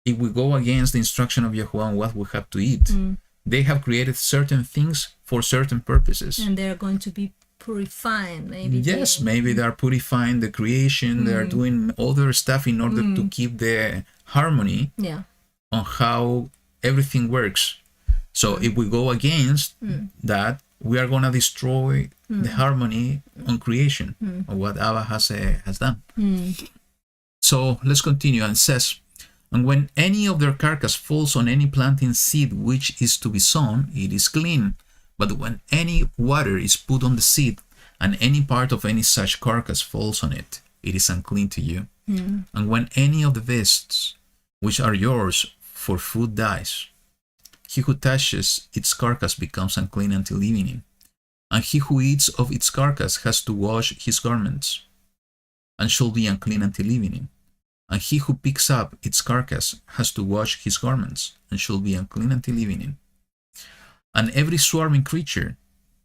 If we go against the instruction of YaHuWaH and what we have to eat, they have created certain things for certain purposes. And they are going to be purifying, maybe. Yes, maybe they are purifying the creation. They are doing other stuff in order to keep the harmony on how everything works. So if we go against that, we are going to destroy the harmony on creation, of what Abba has done. So let's continue. And it says, and when any of their carcass falls on any planting seed which is to be sown, it is clean. But when any water is put on the seed, and any part of any such carcass falls on it, it is unclean to you. And when any of the beasts which are yours for food dies, he who touches its carcass becomes unclean until evening. And he who eats of its carcass has to wash his garments, and shall be unclean until evening. And he who picks up its carcass has to wash his garments, and shall be unclean until evening. And every swarming creature,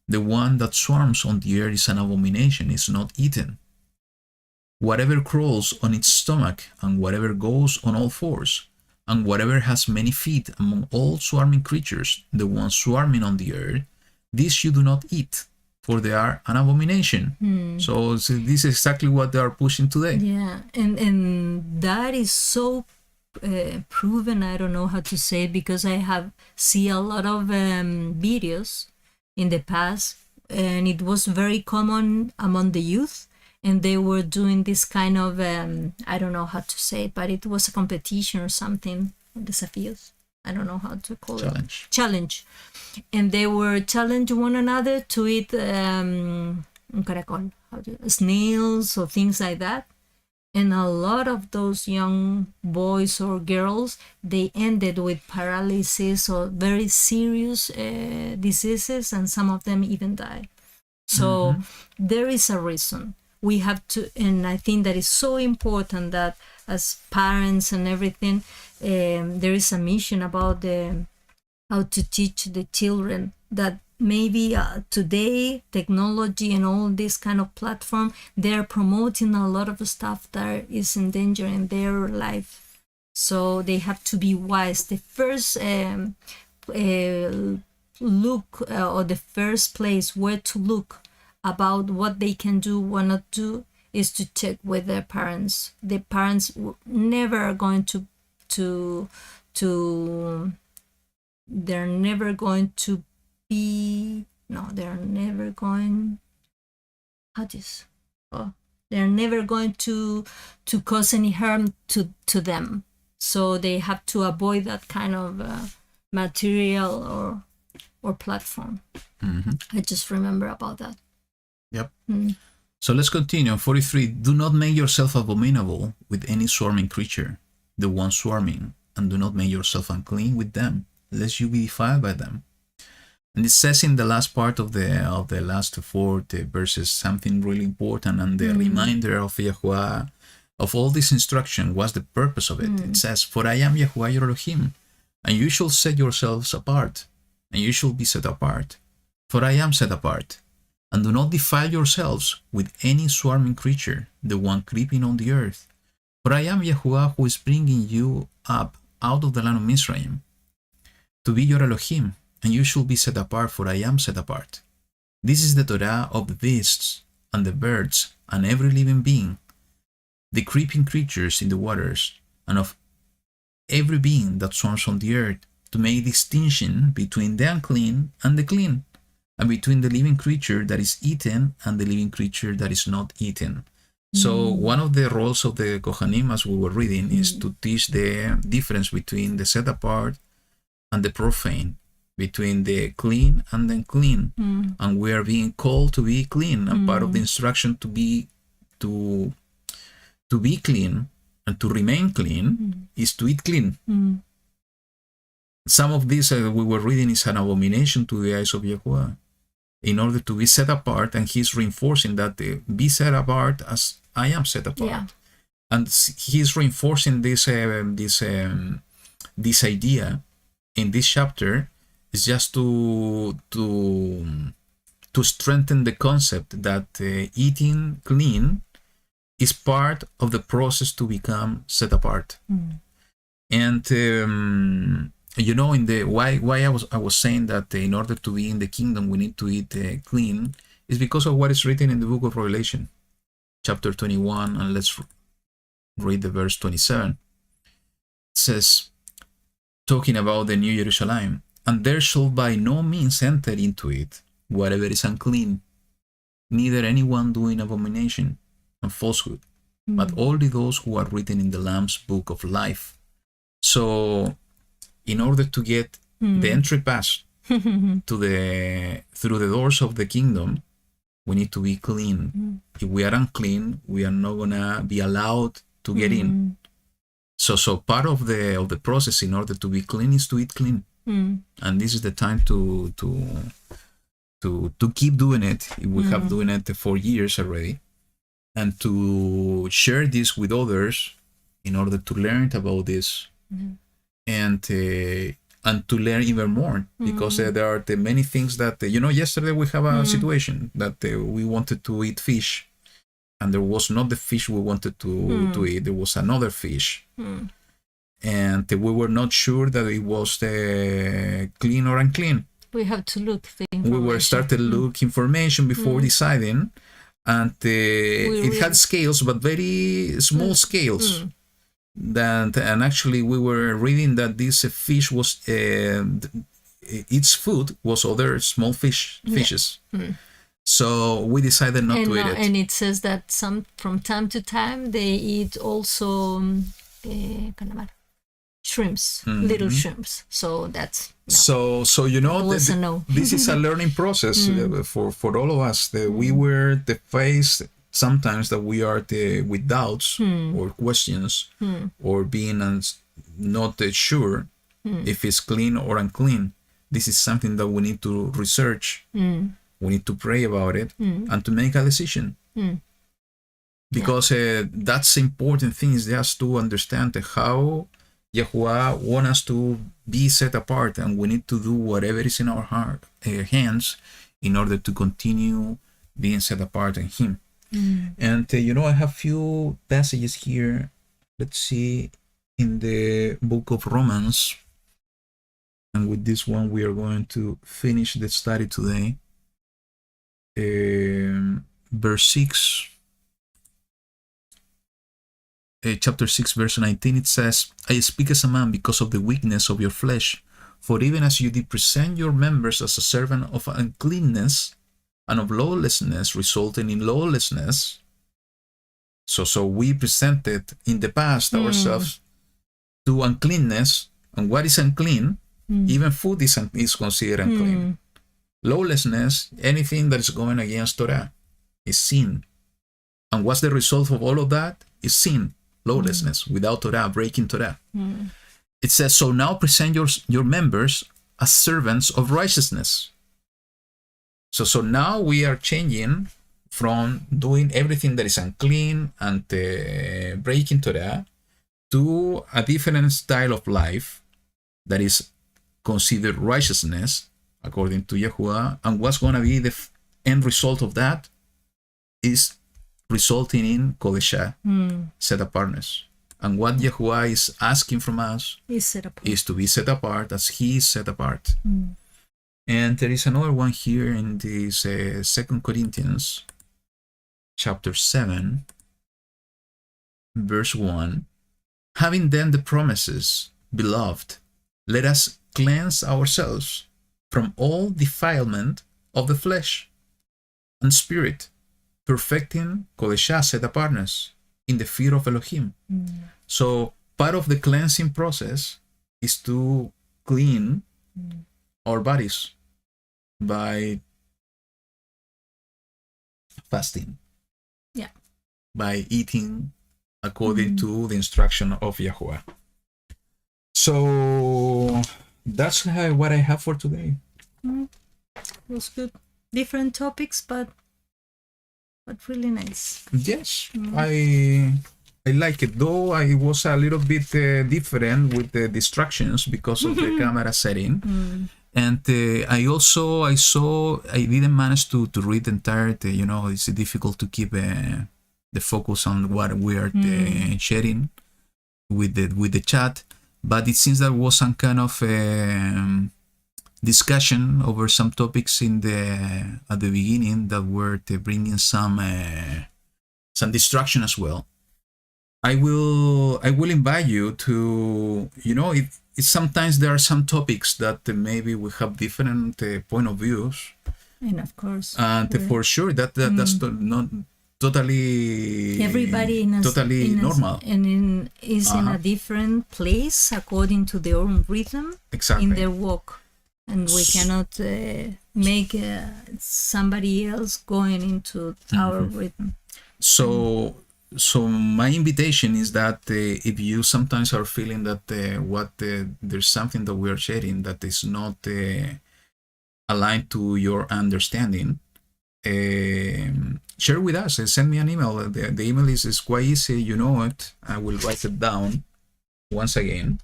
the one that swarms on the earth, is an abomination, is not eaten. Whatever crawls on its stomach, and whatever goes on all fours, and whatever has many feet among all swarming creatures, the ones swarming on the earth, this you do not eat, for they are an abomination. So this is exactly what they are pushing today. Yeah, and that is so proven. I don't know how to say it, because I have seen a lot of videos in the past, and it was very common among the youth, and they were doing this kind of I don't know how to say it, but it was a competition or something, desafíos. I don't know how to call it. Challenge. And they were challenging one another to eat un caracol, snails or things like that. And a lot of those young boys or girls, they ended with paralysis or very serious diseases, and some of them even died. So there is a reason. We have to, and I think that is so important that as parents and everything, there is a mission about how to teach the children that maybe today technology and all this kind of platform, they're promoting a lot of stuff that is endangering their life. So they have to be wise. The first look or the first place where to look about what they can do, what not do, is to check with their parents. The parents never are going to they're never going to be, no, they're never going, they're never going to cause any harm to them. So they have to avoid that kind of material or platform. I just remember about that. Yep. So let's continue. 43. Do not make yourself abominable with any swarming creature, the one swarming, and do not make yourself unclean with them, lest you be defiled by them. And it says in the last part of the last four verses something really important, and the reminder of YaHuWaH, of all this instruction, was the purpose of it. It says, for I am YaHuWaH your Elohim, and you shall set yourselves apart, and you shall be set apart. For I am set apart. And do not defile yourselves with any swarming creature, the one creeping on the earth. For I am YaHuWaH who is bringing you up out of the land of Mizraim, to be your Elohim, and you shall be set apart, for I am set apart. This is the Torah of the beasts, and the birds, and every living being, the creeping creatures in the waters, and of every being that swarms on the earth, to make distinction between the unclean and the clean, and between the living creature that is eaten and the living creature that is not eaten. So one of the roles of the Kohanim, as we were reading, is to teach the difference between the set apart and the profane, between the clean and the unclean. And we are being called to be clean, and part of the instruction to be clean and to remain clean is to eat clean. Some of this we were reading is an abomination to the eyes of YaHuWaH, in order to be set apart, and he's reinforcing that be set apart as I am set apart. Yeah. And he's reinforcing this idea in this chapter, is just to strengthen the concept that eating clean is part of the process to become set apart. And you know, in the why I was saying that in order to be in the kingdom we need to eat clean, is because of what is written in the book of Revelation, chapter 21, and let's read the verse 27. It says, talking about the New Jerusalem, and there shall by no means enter into it whatever is unclean, neither anyone doing abomination and falsehood, but only those who are written in the Lamb's book of life. So, in order to get the entry pass through the doors of the kingdom, we need to be clean. If we are unclean, we are not gonna be allowed to get in. So part of the process in order to be clean is to eat clean, and this is the time to keep doing it. We have doing it for years already, and to share this with others in order to learn about this, and to learn even more, because there are the many things that yesterday we have a situation that we wanted to eat fish, and there was not the fish we wanted to eat. There was another fish, and we were not sure that it was clean or unclean. We have to look the information. We were started look information before deciding, and it had scales, but very small scales. And actually, we were reading that this fish was its food was other small fishes. So we decided not to eat it. And it says that from time to time they eat also shrimps, little shrimps. So that's no. So this is a learning process for all of us. That we were faced sometimes that we are with doubts or questions or being not sure if it's clean or unclean. This is something that we need to research. We need to pray about it and to make a decision. Because that's important thing is just to understand how YaHuWaH wants us to be set apart, and we need to do whatever is in our hands in order to continue being set apart in Him. And I have few passages here. Let's see, in the book of Romans, and with this one we are going to finish the study today. Verse 6, chapter 6, verse 19, it says, I speak as a man because of the weakness of your flesh, for even as you did present your members as a servant of uncleanness and of lawlessness, resulting in lawlessness. So we presented in the past ourselves to uncleanness, and what is unclean? Even food is considered unclean. Lawlessness, anything that is going against Torah, is sin. And what's the result of all of that? Is sin, lawlessness, without Torah, breaking Torah. It says, so now present your members as servants of righteousness. So now we are changing from doing everything that is unclean and breaking Torah to a different style of life that is considered righteousness according to YaHuWaH. And what's going to be the end result of that is resulting in Kodeshah, set apartness. And what YaHuWaH is asking from us is to be set apart as He is set apart. And there is another one here in this 2 Corinthians chapter 7, verse 1. Having then the promises, beloved, let us cleanse ourselves from all defilement of the flesh and spirit, perfecting Kodeshah, set apartness, in the fear of Elohim. So part of the cleansing process is to clean our bodies by fasting, by eating according to the instruction of YaHuWaH. So that's what I have for today. It was good. Different topics, but really nice. Yes, I like it, though I was a little bit different with the distractions because of the camera setting. And I didn't manage to read the entire, it's difficult to keep the focus on what we are sharing with the chat. But it seems there was some kind of discussion over some topics at the beginning that were bringing some distraction as well. I will invite you to, if sometimes there are some topics that maybe we have different point of views, and of course, and for sure that's not totally everybody normal, is in a different place according to their own rhythm exactly in their walk, and we cannot make somebody else going into our rhythm. So my invitation is that if you sometimes are feeling that there's something that we are sharing that is not aligned to your understanding, share with us. Send me an email. The email is quite easy. You know it. I will write it down once again.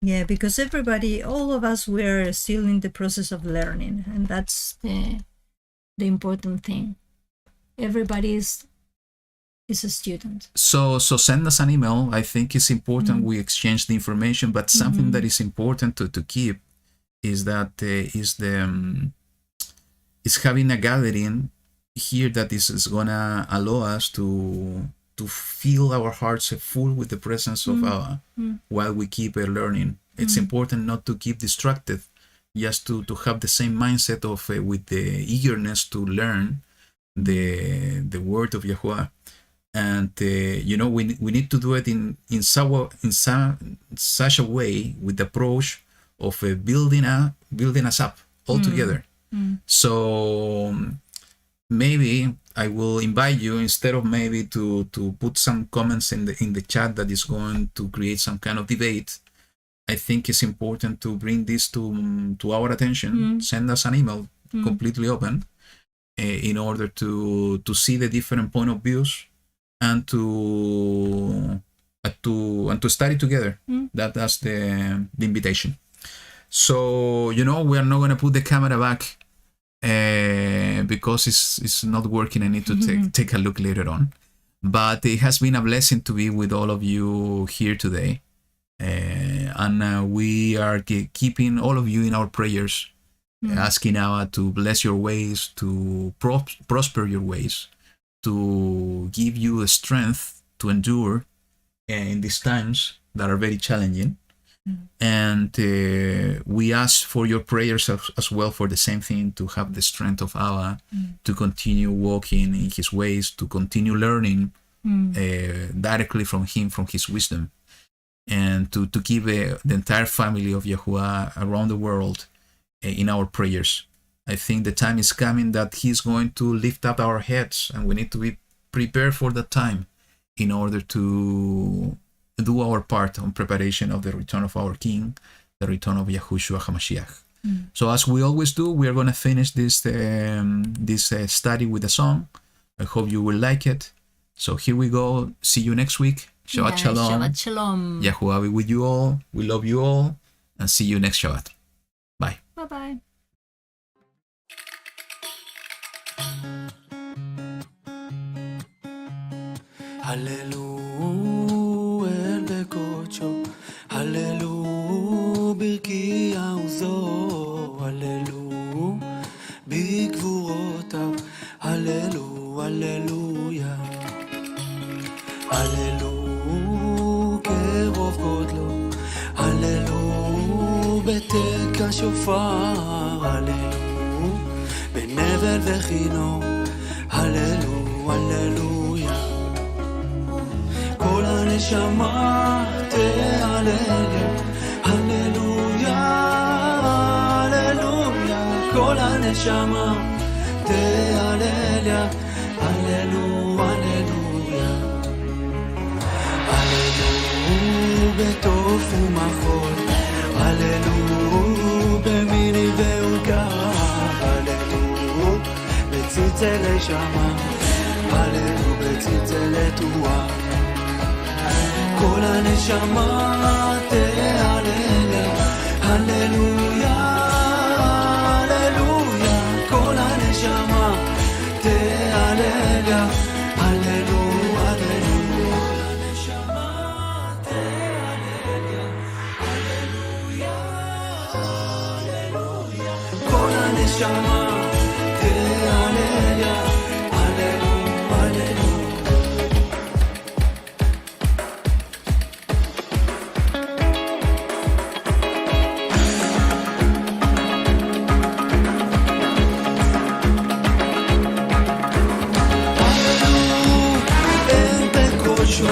Yeah, because all of us, we're still in the process of learning, and that's the important thing. Everybody is a student. So send us an email. I think it's important we exchange the information, but something that is important to keep is that is having a gathering here that is gonna allow us to fill our hearts full with the presence of Allah while we keep learning. It's important not to keep distracted, just to have the same mindset of with the eagerness to learn the word of YaHuWaH. And we need to do it in such a way, with the approach of building us up all together. So maybe I will invite you, instead of maybe to put some comments in the chat that is going to create some kind of debate. I think it's important to bring this to our attention. Send us an email, completely open, in order to see the different point of views and to study together. That's the invitation. So we are not going to put the camera back because it's not working. I need to take a look later on. But it has been a blessing to be with all of you here today. And we are keeping all of you in our prayers, asking Allah to bless your ways, to prosper your ways, to give you the strength to endure in these times that are very challenging. And we ask for your prayers as well for the same thing, to have the strength of Allah, to continue walking in His ways, to continue learning directly from Him, from His wisdom, and to keep the entire family of YaHuWaH around the world in our prayers. I think the time is coming that He's going to lift up our heads, and we need to be prepared for that time in order to do our part on preparation of the return of our King, the return of Yahushua HaMashiach. So as we always do, we are going to finish this study with a song. I hope you will like it. So here we go. See you next week. Shabbat Shalom. Shabbat Shalom. YaHuWaH be with you all. We love you all. And see you next Shabbat. Bye. Bye-bye. הללו אל בקודשו, הללו ברכי עוזו, הללו בגבורותיו, הללו, הללויה. הללו כרוב גודלו, הללו בתק השופר, הללו בנבל וכינור, הללו, הללויה. כל הנשמה תהלל, הללויה, הללויה. כל הנשמה תהלל, הללו, הללויה. הללו בתוף ומחול, הללו במיני ועוגה, הללו בצלצלי שמה, הללו בצלצלי תרועה. כל הנשמה תהלל, הללויה, הללויה. כל הנשמה תהלל, הללו, הללויה. הנשמה תהלל, הללויה, neshama Hallelujah, Hallelujah, Hallelujah. El pecocho,